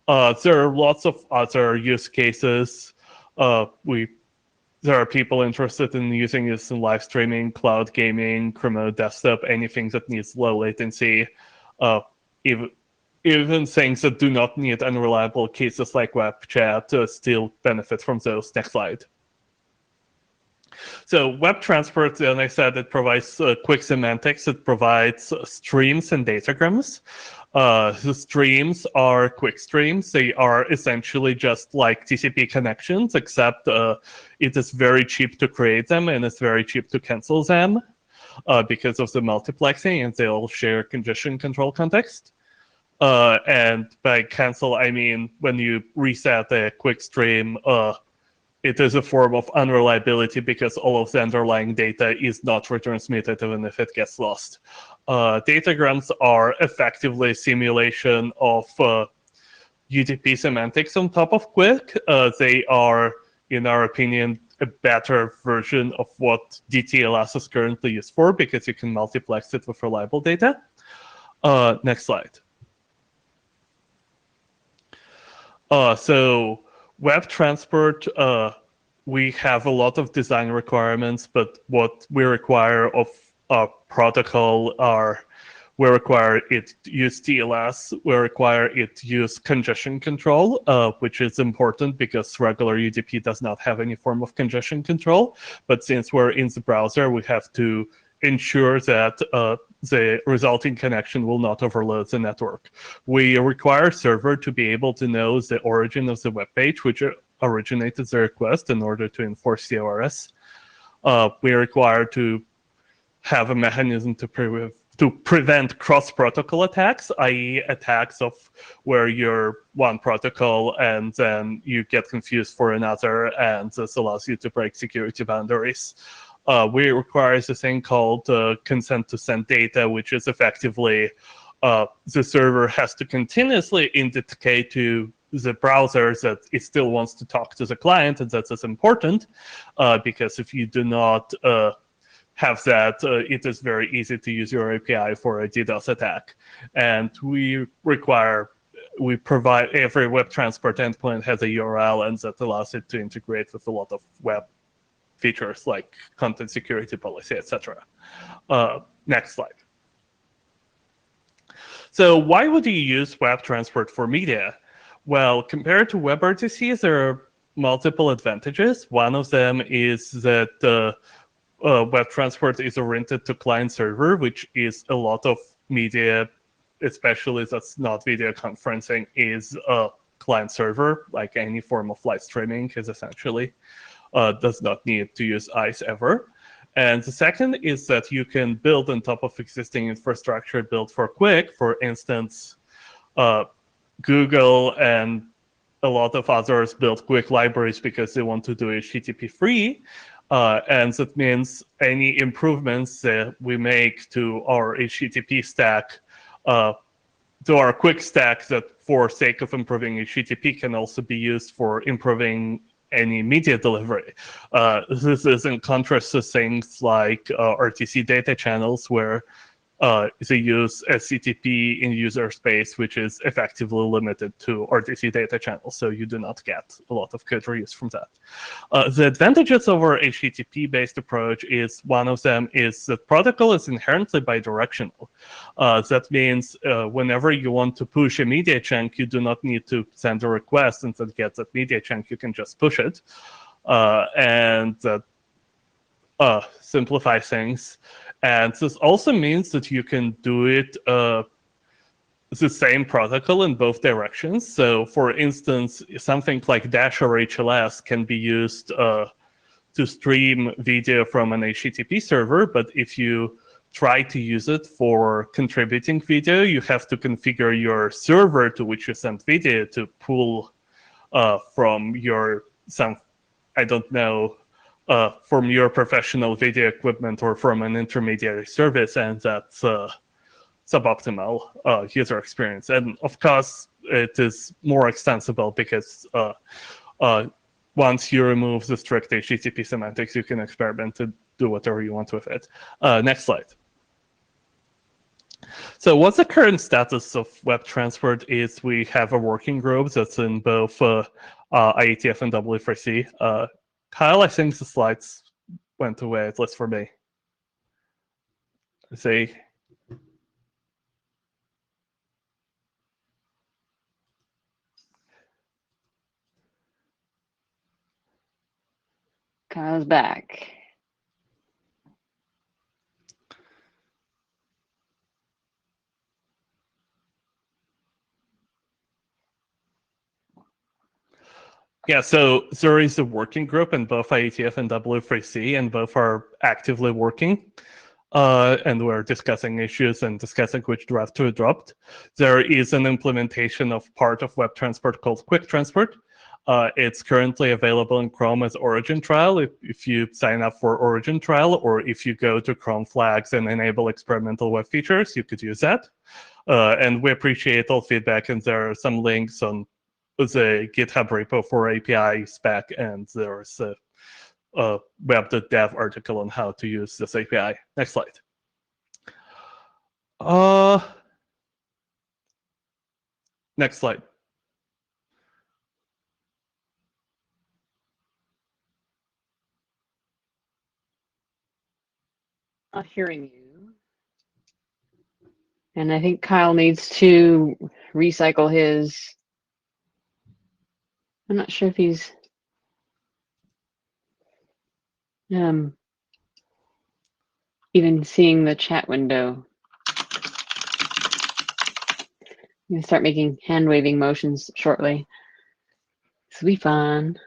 There are lots of other use cases. There are people interested in using this in live streaming, cloud gaming, remote desktop, anything that needs low latency. Even things that do not need unreliable cases like web chat still benefit from those. Next slide. So web transport, and I said it provides quick semantics. It provides streams and datagrams. The streams are quick streams. They are essentially just like TCP connections, except it is very cheap to create them and it's very cheap to cancel them because of the multiplexing, and they all share congestion control context. And by cancel, I mean when you reset a quick stream, it is a form of unreliability because all of the underlying data is not retransmitted even if it gets lost. Datagrams are effectively a simulation of UDP semantics on top of quick. They are, in our opinion, a better version of what DTLS is currently used for because you can multiplex it with reliable data. Next slide. So web transport, we have a lot of design requirements, but what we require of a protocol are, we require it use TLS, we require it use congestion control, which is important because regular UDP does not have any form of congestion control. But since we're in the browser, we have to ensure that the resulting connection will not overload the network. We require server to be able to know the origin of the web page, which originated the request in order to enforce CORS. We require to have a mechanism to prevent cross-protocol attacks, i.e. attacks of where you're one protocol and then you get confused for another, and this allows you to break security boundaries. We require this thing called consent to send data, which is effectively the server has to continuously indicate to the browser that it still wants to talk to the client, and that is important because if you do not have that, it is very easy to use your API for a DDoS attack. And we provide every web transport endpoint has a URL, and that allows it to integrate with a lot of web features like content security policy, etc. Next slide. So why would you use web transport for media? Well, compared to WebRTC, there are multiple advantages. One of them is that web transport is oriented to client server, which is a lot of media, especially that's not video conferencing, is a client server, like any form of live streaming is essentially. Does not need to use ICE ever. And the second is that you can build on top of existing infrastructure built for quick. For instance, Google and a lot of others build quick libraries because they want to do HTTP free. And that means any improvements that we make to our HTTP stack, to our quick stack that for sake of improving HTTP can also be used for improving any media delivery. This is in contrast to things like RTC data channels, where they use HTTP in user space, which is effectively limited to RDC data channels, so you do not get a lot of code reuse from that. The advantages over HTTP-based approach is one of them is that protocol is inherently bidirectional. That means whenever you want to push a media chunk, you do not need to send a request and then get that media chunk. You can just push it, and that simplify things. And this also means that you can do it the same protocol in both directions. So for instance, something like Dash or HLS can be used to stream video from an HTTP server, but if you try to use it for contributing video, you have to configure your server to which you send video to pull from your, I don't know, from your professional video equipment or from an intermediary service, and that's suboptimal user experience. And of course, it is more extensible because once you remove the strict HTTP semantics, you can experiment to do whatever you want with it. Next slide. So what's the current status of web transport is we have a working group that's in both IETF and W3C. Kyle, I think the slides went away, at least for me. See.
Kyle's back.
Yeah, so there is a working group in both IETF and W3C, and both are actively working. And we're discussing issues and discussing which draft to adopt. There is an implementation of part of web transport called Quick Transport. It's currently available in Chrome as Origin Trial if you sign up for Origin Trial, or if you go to Chrome Flags and enable experimental web features, you could use that. And we appreciate all feedback, and there are some links on the GitHub repo for API spec, and there's a web.dev article on how to use this API. Next slide. Next slide.
Not hearing you. And I think Kyle needs to recycle his. I'm not sure if he's even seeing the chat window. I'm gonna start making hand waving motions shortly. This will be fun.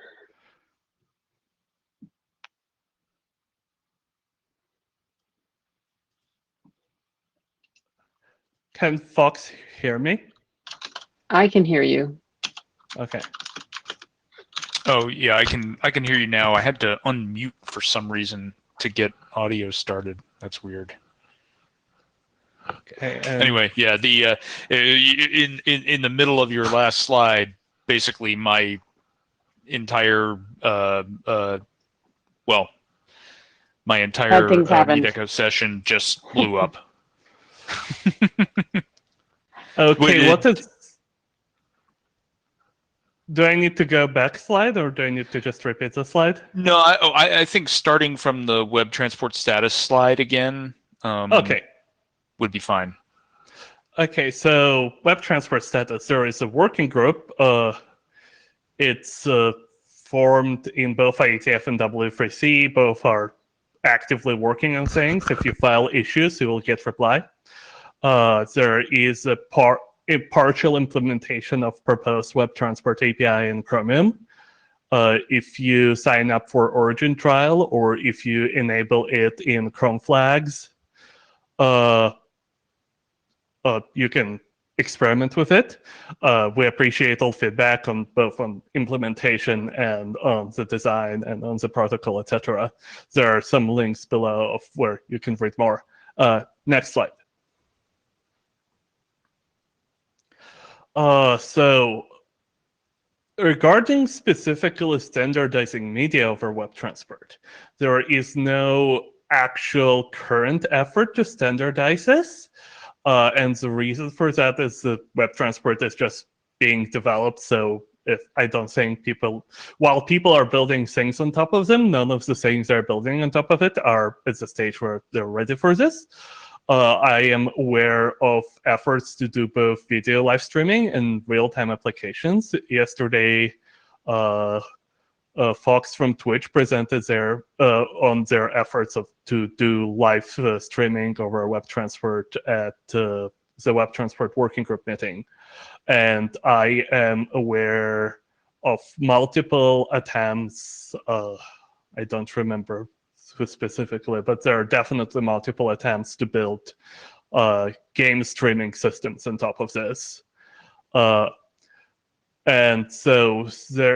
Can Fox hear me?
I can hear you.
Okay.
Oh yeah, I can hear you now. I had to unmute for some reason to get audio started. That's weird.
Okay.
Anyway, yeah, the in the middle of your last slide, basically my entire well, my entire Meetecho session just blew up.
Okay, what is? Do I need to go back slide, or do I need to just repeat the slide?
No, I think starting from the web transport status slide again.
Okay.
Would be fine.
Okay, so web transport status. There is a working group. It's formed in both IETF and W3C. Both are actively working on things. If you file issues, you will get reply. There is a partial implementation of proposed web transport API in Chromium. If you sign up for Origin Trial, or if you enable it in Chrome Flags, you can experiment with it. We appreciate all feedback on both on implementation and on the design and on the protocol, etc. There are some links below of where you can read more. Next slide. So regarding specifically standardizing media over web transport, there is no actual current effort to standardize this. And the reason for that is the web transport is just being developed. So if I don't think while people are building things on top of them, none of the things they're building on top of it are at the stage where they're ready for this. I am aware of efforts to do both video live streaming and real-time applications. Yesterday, Fox from Twitch presented on their efforts to do live streaming over web transport at the Web Transport Working Group meeting. And I am aware of multiple attempts. I don't remember specifically, but there are definitely multiple attempts to build game streaming systems on top of this. And so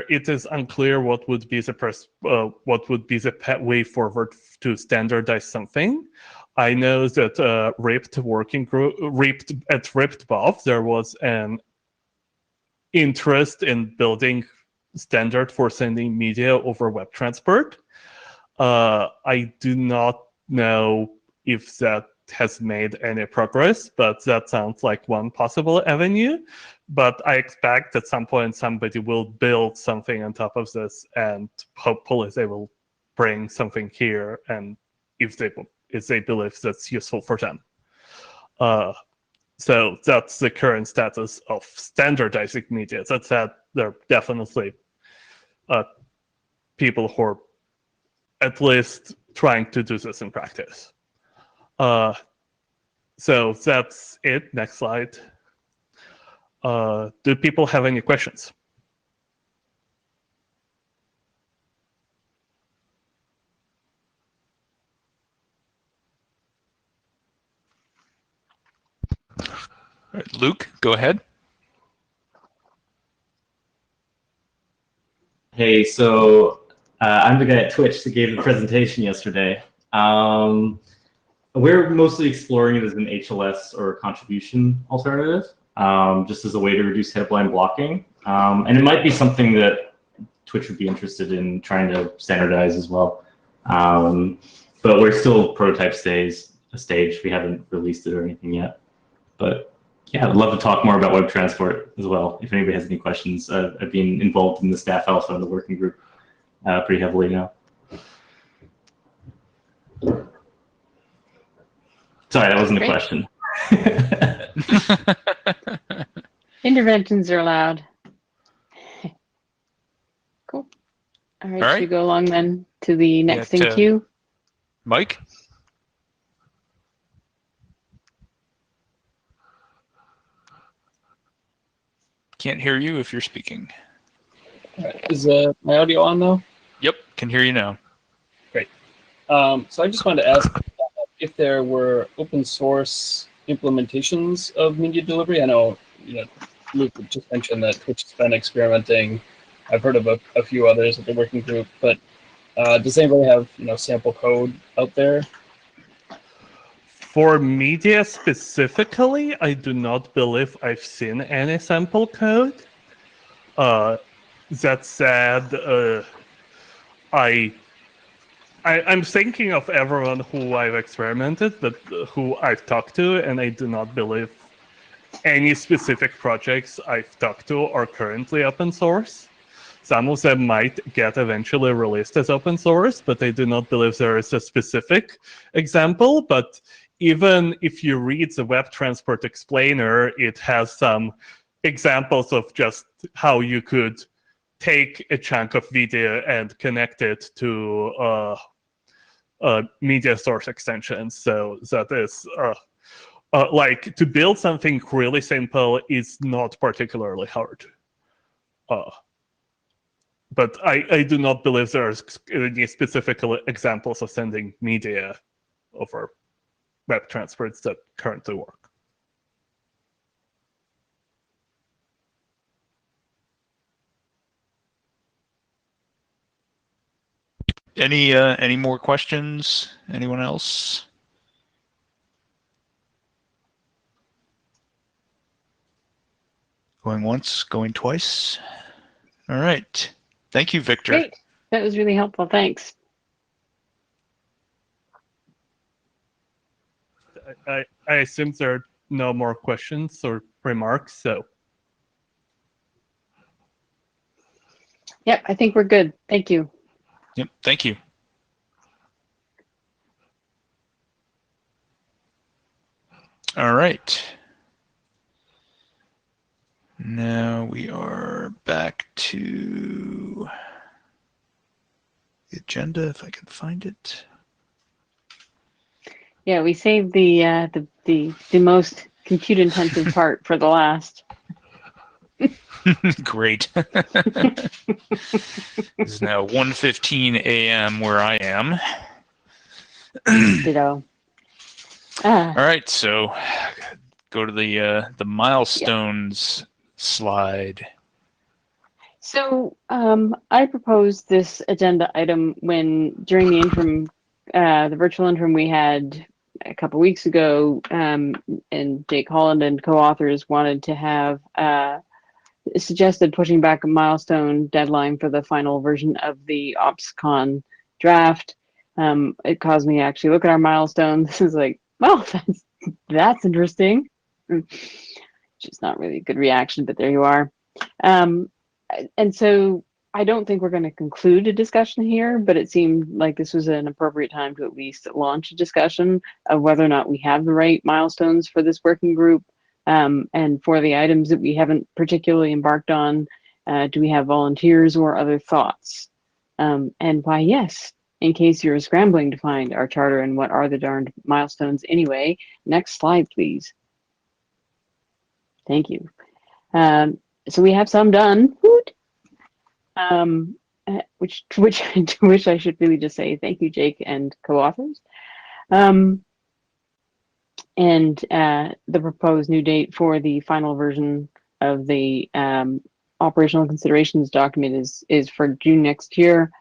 it is unclear what would be the way forward to standardize something. I know that RIPT working group, at RIPT-BOF, there was an interest in building standard for sending media over web transport. I do not know if that has made any progress, but that sounds like one possible avenue. But I expect at some point somebody will build something on top of this, and hopefully they will bring something here, and if they believe that's useful for them. So that's the current status of standardizing media. That said, there are definitely people who are at least trying to do this in practice. So that's it. Next slide. Do people have any questions?
All right, Luke, go ahead.
Hey, so I'm the guy at Twitch that gave the presentation yesterday. We're mostly exploring it as an HLS or contribution alternative, just as a way to reduce headline blocking. And it might be something that Twitch would be interested in trying to standardize as well. But we're still prototype stage. We haven't released it or anything yet. But yeah, I'd love to talk more about web transport as well. If anybody has any questions, I've been involved in the staff alpha and the working group pretty heavily now. Sorry, that wasn't a question.
Interventions are allowed. Cool. All right, should we go along then to the next in queue?
Mike? Can't hear you if you're speaking.
All right. Is my audio on now?
Yep, can hear you now.
Great. So I just wanted to ask if there were open source implementations of media delivery. I know, Luke just mentioned that Twitch has been experimenting. I've heard of a few others at the working group, but does anybody have sample code out there?
For media specifically, I do not believe I've seen any sample code. That said, I'm thinking of everyone who I've experimented, but who I've talked to, and I do not believe any specific projects I've talked to are currently open source. Some of them might get eventually released as open source, but I do not believe there is a specific example. But even if you read the Web Transport Explainer, it has some examples of just how you could take a chunk of video and connect it to media source extensions. So that is like, to build something really simple is not particularly hard. But I do not believe there's any specific examples of sending media over web transports that currently work.
Any more questions? Anyone else? Going once, going twice. All right. Thank you, Victor.
Great. That was really helpful. Thanks.
I assume there are no more questions or remarks, so.
Yep, I think we're good. Thank you.
Yep, thank you. All right. Now we are back to the agenda, if I can find it.
Yeah, we saved the most compute intensive part for the last.
Great. It's now 1:15 a.m. where I am.
Ditto.
All right, so go to the milestones slide.
So I proposed this agenda item when during the interim, the virtual interim we had a couple weeks ago, and Jake Holland and co-authors wanted to have suggested pushing back a milestone deadline for the final version of the OpsCon draft. It caused me to actually look at our milestones. This is like, well, that's interesting. Just not really a good reaction, but there you are. And so I don't think we're going to conclude a discussion here, but it seemed like this was an appropriate time to at least launch a discussion of whether or not we have the right milestones for this working group. And for the items that we haven't particularly embarked on, do we have volunteers or other thoughts? And why, yes, in case you're scrambling to find our charter and what are the darned milestones anyway. Next slide, please. Thank you. So we have some done, which I should really just say thank you, Jake and co-authors. And the proposed new date for the final version of the operational considerations document is for June next year.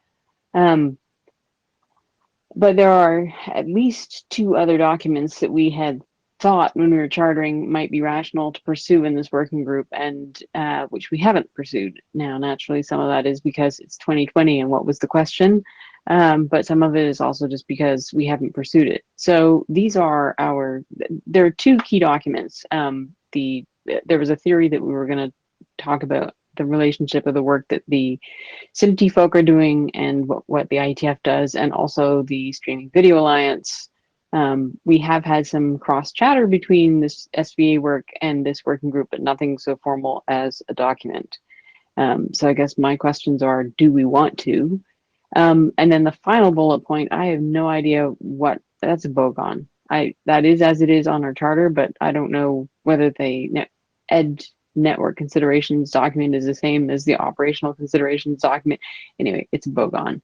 But there are at least 2 other documents that we had thought when we were chartering might be rational to pursue in this working group, and which we haven't pursued. Now, naturally, some of that is because it's 2020 and what was the question, but some of it is also just because we haven't pursued it. So these are there are 2 key documents. There was a theory that we were going to talk about the relationship of the work that the SIMT folk are doing and what the IETF does, and also the Streaming Video Alliance. We have had some cross chatter between this SVA work and this working group, but nothing so formal as a document. So I guess my questions are, do we want to? And then the final bullet point, I have no idea what, that's a bogon. That is as it is on our charter, but I don't know whether the ED network considerations document is the same as the operational considerations document. Anyway, it's a bogon.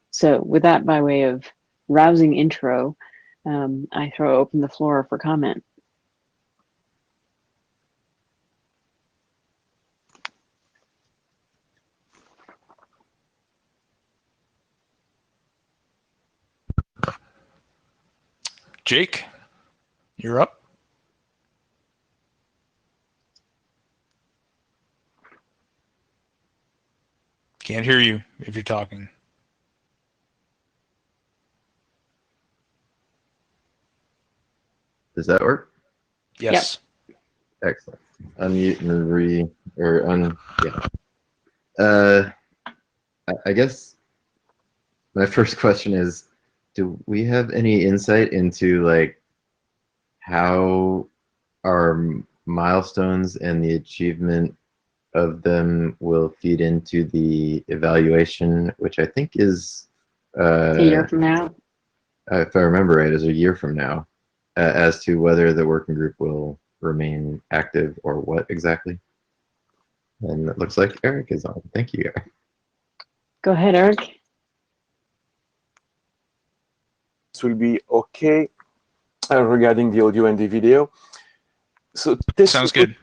So with that by way of rousing intro, I throw open the floor for comment.
Jake, you're up. Can't hear you if you're talking.
Does that work?
Yes.
Yep.
Excellent. Unmute and yeah. I guess my first question is, do we have any insight into like how our milestones and the achievement of them will feed into the evaluation, which I think is
A year from now.
If I remember right, is a year from now, as to whether the working group will remain active or what exactly. And it looks like Eric is on. Thank you, Eric.
Go ahead, Eric.
This will be okay regarding the audio and the video. So this
sounds good.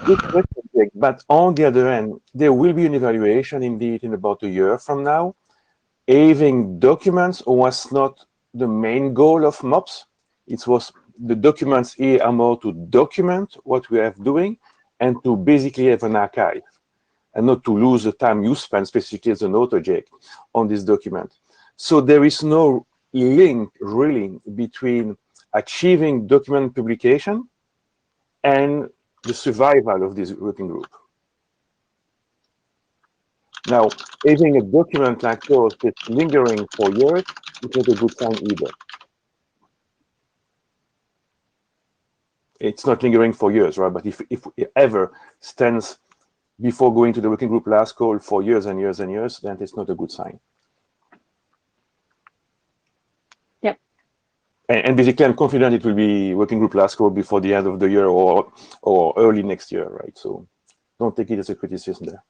Good question, Jake. But on the other hand, there will be an evaluation indeed in about a year from now. Having documents was not the main goal of Mops. It was the documents here are more to document what we are doing and to basically have an archive and not to lose the time you spend specifically as an author, Jake, on this document. So there is no link really between achieving document publication and the survival of this working group. Now, having a document like yours that's lingering for years is not a good sign either. It's not lingering for years, right? But if it ever stands before going to the working group last call for years and years and years, then it's not a good sign.
Yep.
And basically, I'm confident it will be working group last call before the end of the year or early next year, right? So don't take it as a criticism there.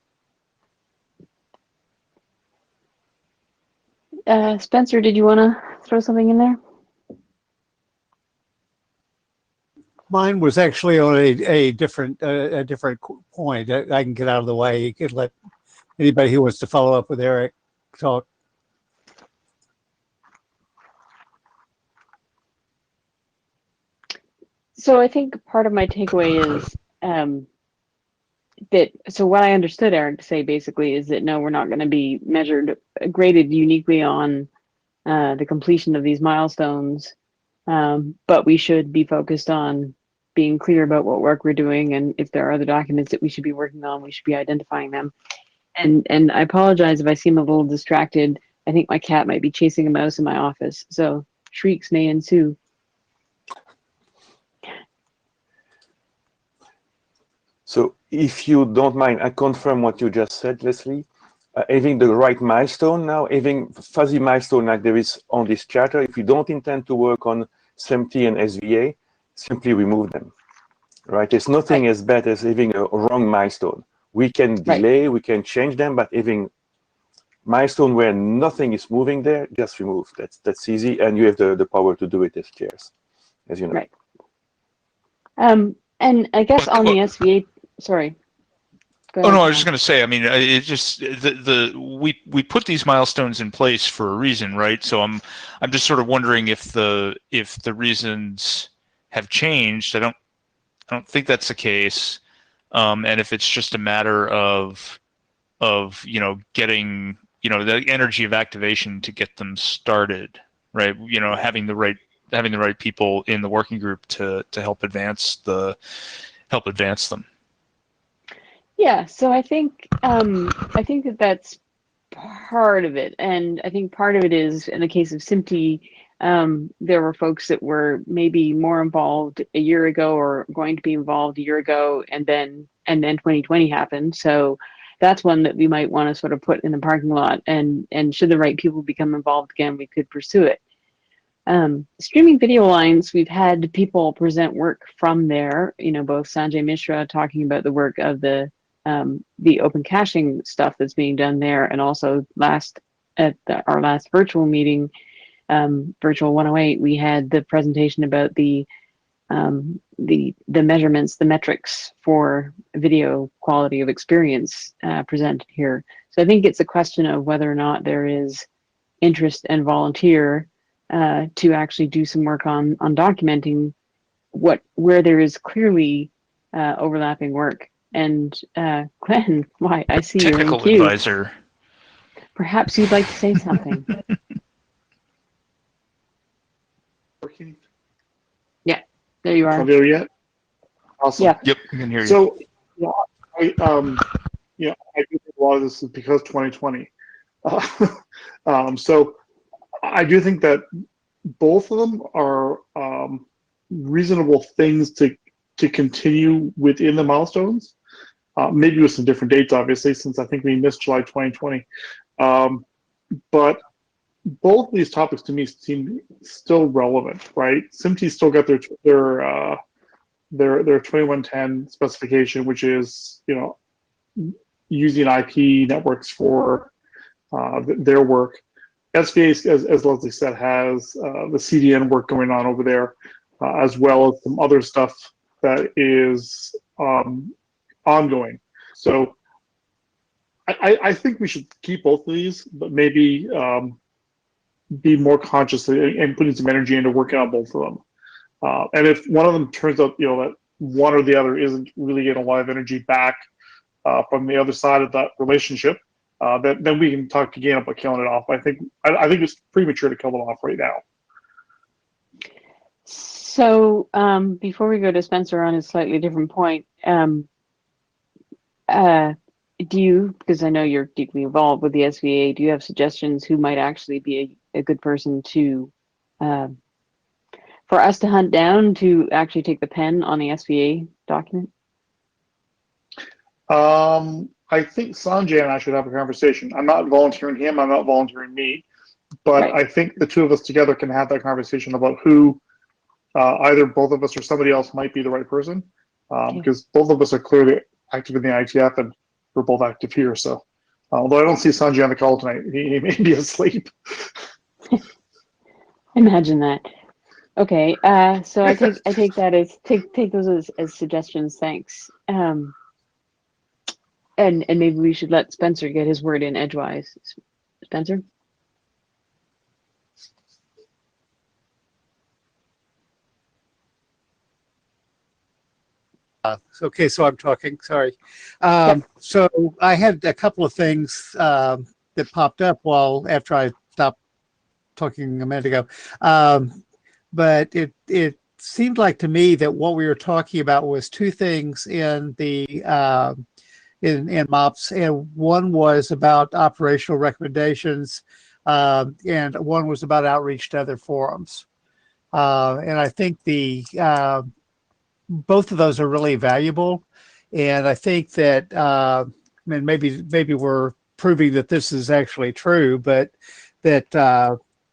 Spencer, did you want to throw something in there?
Mine was actually on a different point. I can get out of the way. You could let anybody who wants to follow up with Eric talk.
So I think part of my takeaway is that, so what I understood Eric to say basically is that no, we're not going to be graded uniquely on the completion of these milestones, but we should be focused on being clear about what work we're doing, and if there are other documents that we should be working on, we should be identifying them. And I apologize if I seem a little distracted. I think my cat might be chasing a mouse in my office, so shrieks may ensue.
So if you don't mind, I confirm what you just said, Leslie. Having the right milestone now, having fuzzy milestone like there is on this charter, if you don't intend to work on SMT and SVA, simply remove them, right? There's nothing as bad as having a wrong milestone. We can delay, we can change them, but having milestone where nothing is moving there, just remove. That's easy, and you have the power to do it as chairs, as you know.
Right. And I guess on the SVA, sorry.
Oh no, I was just going to say. I mean, it just we put these milestones in place for a reason, right? So I'm just sort of wondering if the reasons have changed. I don't think that's the case, and if it's just a matter of getting the energy of activation to get them started, right? Having the right people in the working group to help advance them.
Yeah, so I think that that's part of it, and I think part of it is in the case of SMT, there were folks that were maybe more involved a year ago or going to be involved a year ago, and then 2020 happened. So that's one that we might want to sort of put in the parking lot, and should the right people become involved again, we could pursue it. Streaming Video Alliance, we've had people present work from there, both Sanjay Mishra talking about the work of the open caching stuff that's being done there, and also at our last virtual meeting, Virtual 108, we had the presentation about the measurements, the metrics for video quality of experience presented here. So I think it's a question of whether or not there is interest and volunteer to actually do some work on documenting where there is clearly overlapping work. And Glenn, why I see you're in queue.
Technical advisor.
Perhaps you'd like to say something. Yeah, there you are.
Are there yet? Awesome.
Yeah.
Yep, I can hear you.
So, I do think a lot of this is because 2020. So I do think that both of them are reasonable things to continue within the milestones. Maybe with some different dates, obviously, since I think we missed July 2020. But both of these topics to me seem still relevant, right? SMT's still got their 2110 specification, which is using IP networks for their work. SVA, as Leslie said, has the CDN work going on over there, as well as some other stuff that is ongoing. So I think we should keep both of these, but maybe be more conscious and putting some energy into working on both of them. And if one of them turns out, that one or the other isn't really getting a lot of energy back from the other side of that relationship, then we can talk again about killing it off. I think it's premature to kill them off right now.
So before we go to Spencer on a slightly different point, do you, because I know you're deeply involved with the SVA, do you have suggestions who might actually be a good person to, for us to hunt down to actually take the pen on the SVA document?
I think Sanjay and I should have a conversation. I'm not volunteering him. I'm not volunteering me, but
Right.
I think the two of us together can have that conversation about who, either both of us or somebody else might be the right person, because both of us are clearly active in the ITF and we're both active here. So, although I don't see Sanjay on the call tonight, he may be asleep.
Imagine that. Okay, so I take that as take those as suggestions. Thanks. And maybe we should let Spencer get his word in edgewise. Spencer?
Okay, so I'm talking. Sorry.
Yep.
So I had a couple of things that popped up after I stopped talking a minute ago. But it seemed like to me that what we were talking about was two things in the in MOPS, and one was about operational recommendations, and one was about outreach to other forums. And I think both of those are really valuable, and I think that I mean maybe we're proving that this is actually true, but that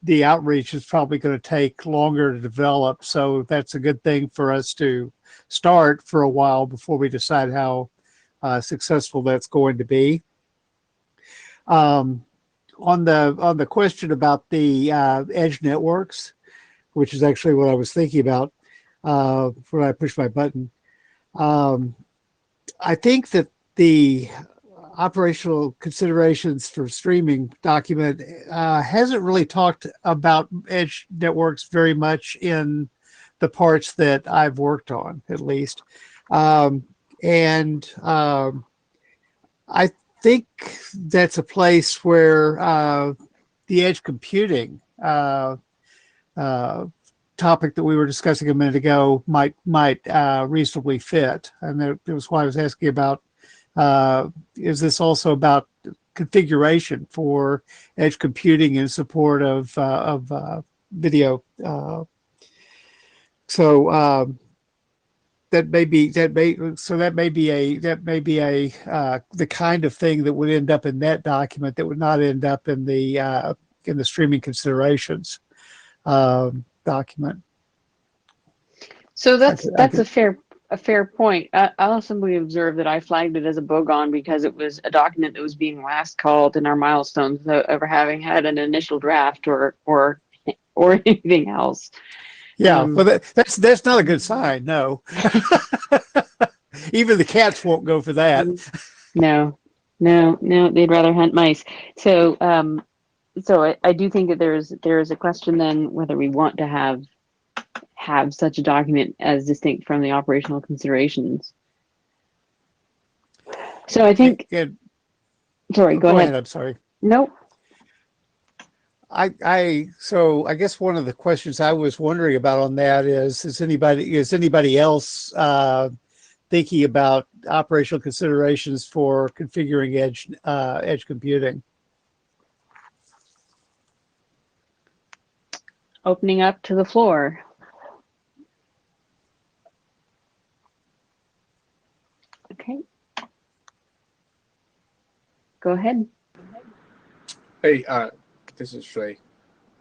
the outreach is probably going to take longer to develop. So that's a good thing for us to start for a while before we decide how successful that's going to be. On the question about the edge networks, which is actually what I was thinking about when I pushed my button. I think that the operational considerations for streaming document hasn't really talked about edge networks very much in the parts that I've worked on, at least. I think that's a place where the edge computing topic that we were discussing a minute ago might reasonably fit. And that was why I was asking about, is this also about configuration for edge computing in support of video? That may be the kind of thing that would end up in that document that would not end up in the streaming considerations document.
So that's a fair point. I'll simply observe that I flagged it as a bogon because it was a document that was being last called in our milestones without ever having had an initial draft or anything else.
Yeah, but that's not a good sign. No, even the cats won't go for that.
No, they'd rather hunt mice. So, I do think that there is a question then whether we want to have such a document as distinct from the operational considerations. So I think. Sorry, go ahead.
I'm sorry.
Nope.
So I guess one of the questions I was wondering about on that is anybody else thinking about operational considerations for configuring edge computing?
Opening up to the floor. Okay. Go ahead.
Hey, this is Shui.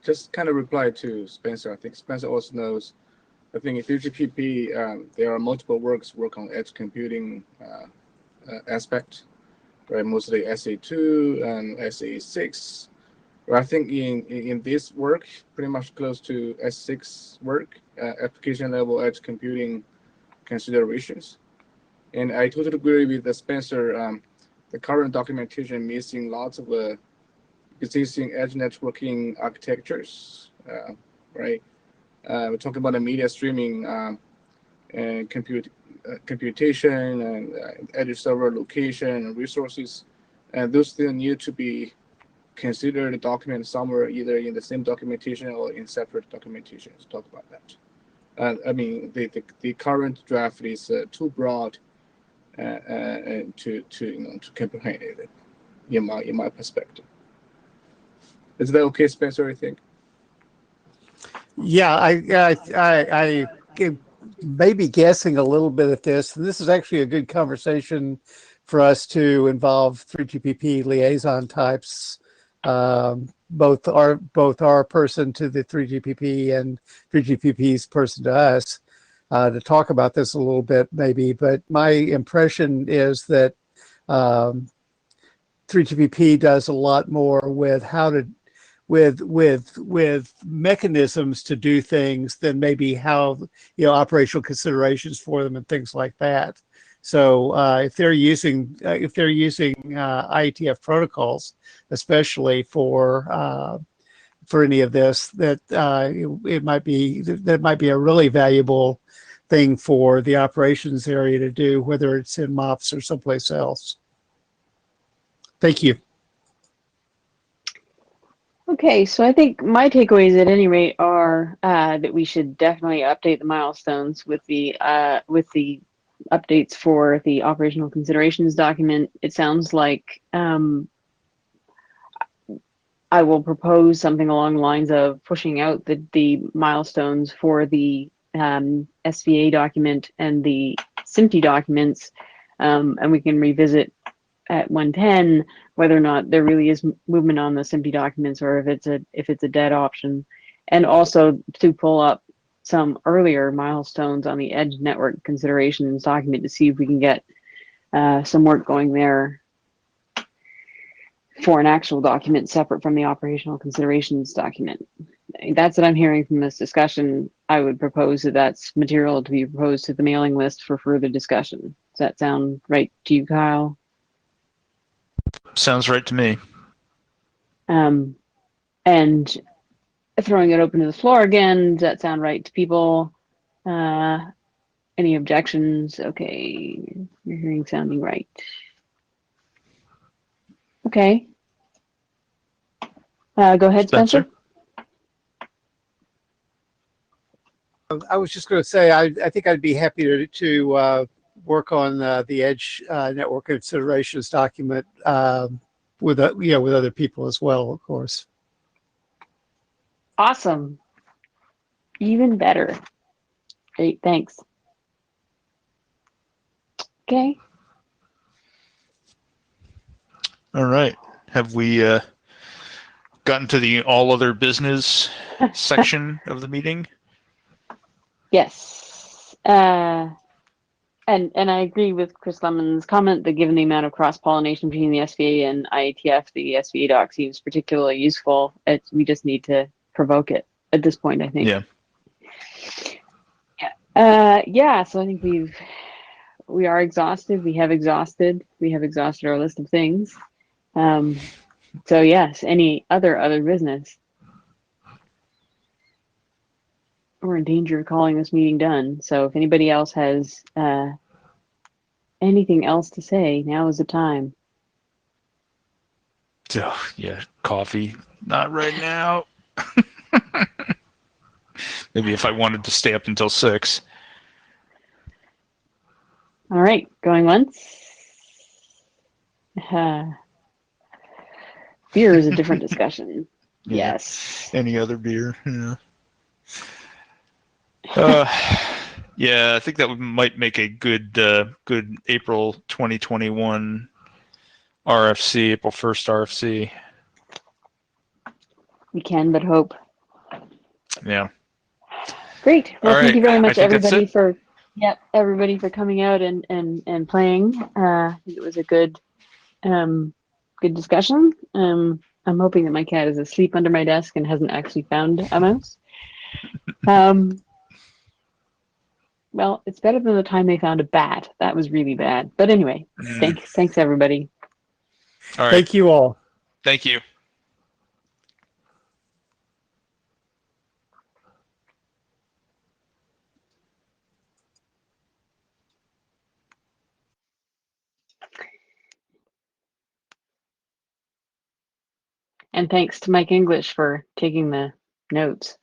Just kind of reply to Spencer. I think Spencer also knows. I think in FuturePP, there are multiple work on edge computing aspect, right? Mostly SA2 and SA6. I think in this work, pretty much close to S6 work, application level edge computing considerations. And I totally agree with Spencer. The current documentation missing lots of existing edge networking architectures, right? We're talking about the media streaming and computation and edge server location and resources, and those still need to be considered a document somewhere, either in the same documentation or in separate documentation. Let's talk about that. I mean, the current draft is too broad to to comprehend it, in my perspective. Is that okay, Spencer? I think.
Yeah, I may be guessing a little bit at this. And this is actually a good conversation for us to involve 3GPP liaison types, both our person to the 3GPP and 3GPP's person to us, to talk about this a little bit maybe. But my impression is that 3GPP does a lot more with how to with mechanisms to do things than maybe how, operational considerations for them and things like that. So if they're using IETF protocols, especially for any of this, that it might be a really valuable thing for the operations area to do, whether it's in Mops or someplace else. Thank you.
Okay, so I think my takeaways at any rate are that we should definitely update the milestones with the updates for the operational considerations document. It sounds like I will propose something along the lines of pushing out the milestones for the SVA document and the SMPTE documents, and we can revisit at 110 whether or not there really is movement on the SMPTE documents, or if it's a dead option, and also to pull up some earlier milestones on the Edge network considerations document to see if we can get some work going there for an actual document separate from the operational considerations document. That's what I'm hearing from this discussion. I would propose that that's material to be proposed to the mailing list for further discussion. Does that sound right to you, Kyle?
Sounds right to me.
And throwing it open to the floor again, does that sound right to people? Any objections? Okay, you're hearing sounding right. Okay. Go ahead, Spencer.
I was just going to say, I think I'd be happy to work on the Edge network considerations document with other people as well, of course.
Awesome. Even better. Great, thanks. Okay.
All right. Have we gotten to the all other business section of the meeting?
Yes. And I agree with Chris Lemon's comment that given the amount of cross-pollination between the SVA and IETF, the SVA doc seems particularly useful. We just need to provoke it at this point, I think.
Yeah.
Yeah, so I think we are exhausted. We have exhausted our list of things. So yes, any other business? We're in danger of calling this meeting done. So if anybody else has anything else to say, now is the time.
Oh, yeah, coffee. Not right now. Maybe if I wanted to stay up until 6.
All right, going once. Beer is a different discussion.
Yeah.
Yes.
Any other beer? Yeah. Yeah, I think that might make a good April 2021 RFC, April 1st RFC.
We can but hope.
Yeah.
Great. Well,
All
thank you
right.
very much,
I think that's
everybody,
it.
everybody for coming out and playing. I think it was a good discussion. I'm hoping that my cat is asleep under my desk and hasn't actually found a mouse. Well, it's better than the time they found a bat. That was really bad. But anyway, thanks everybody.
All right.
Thank you all.
Thank you.
And thanks to Mike English for taking the notes.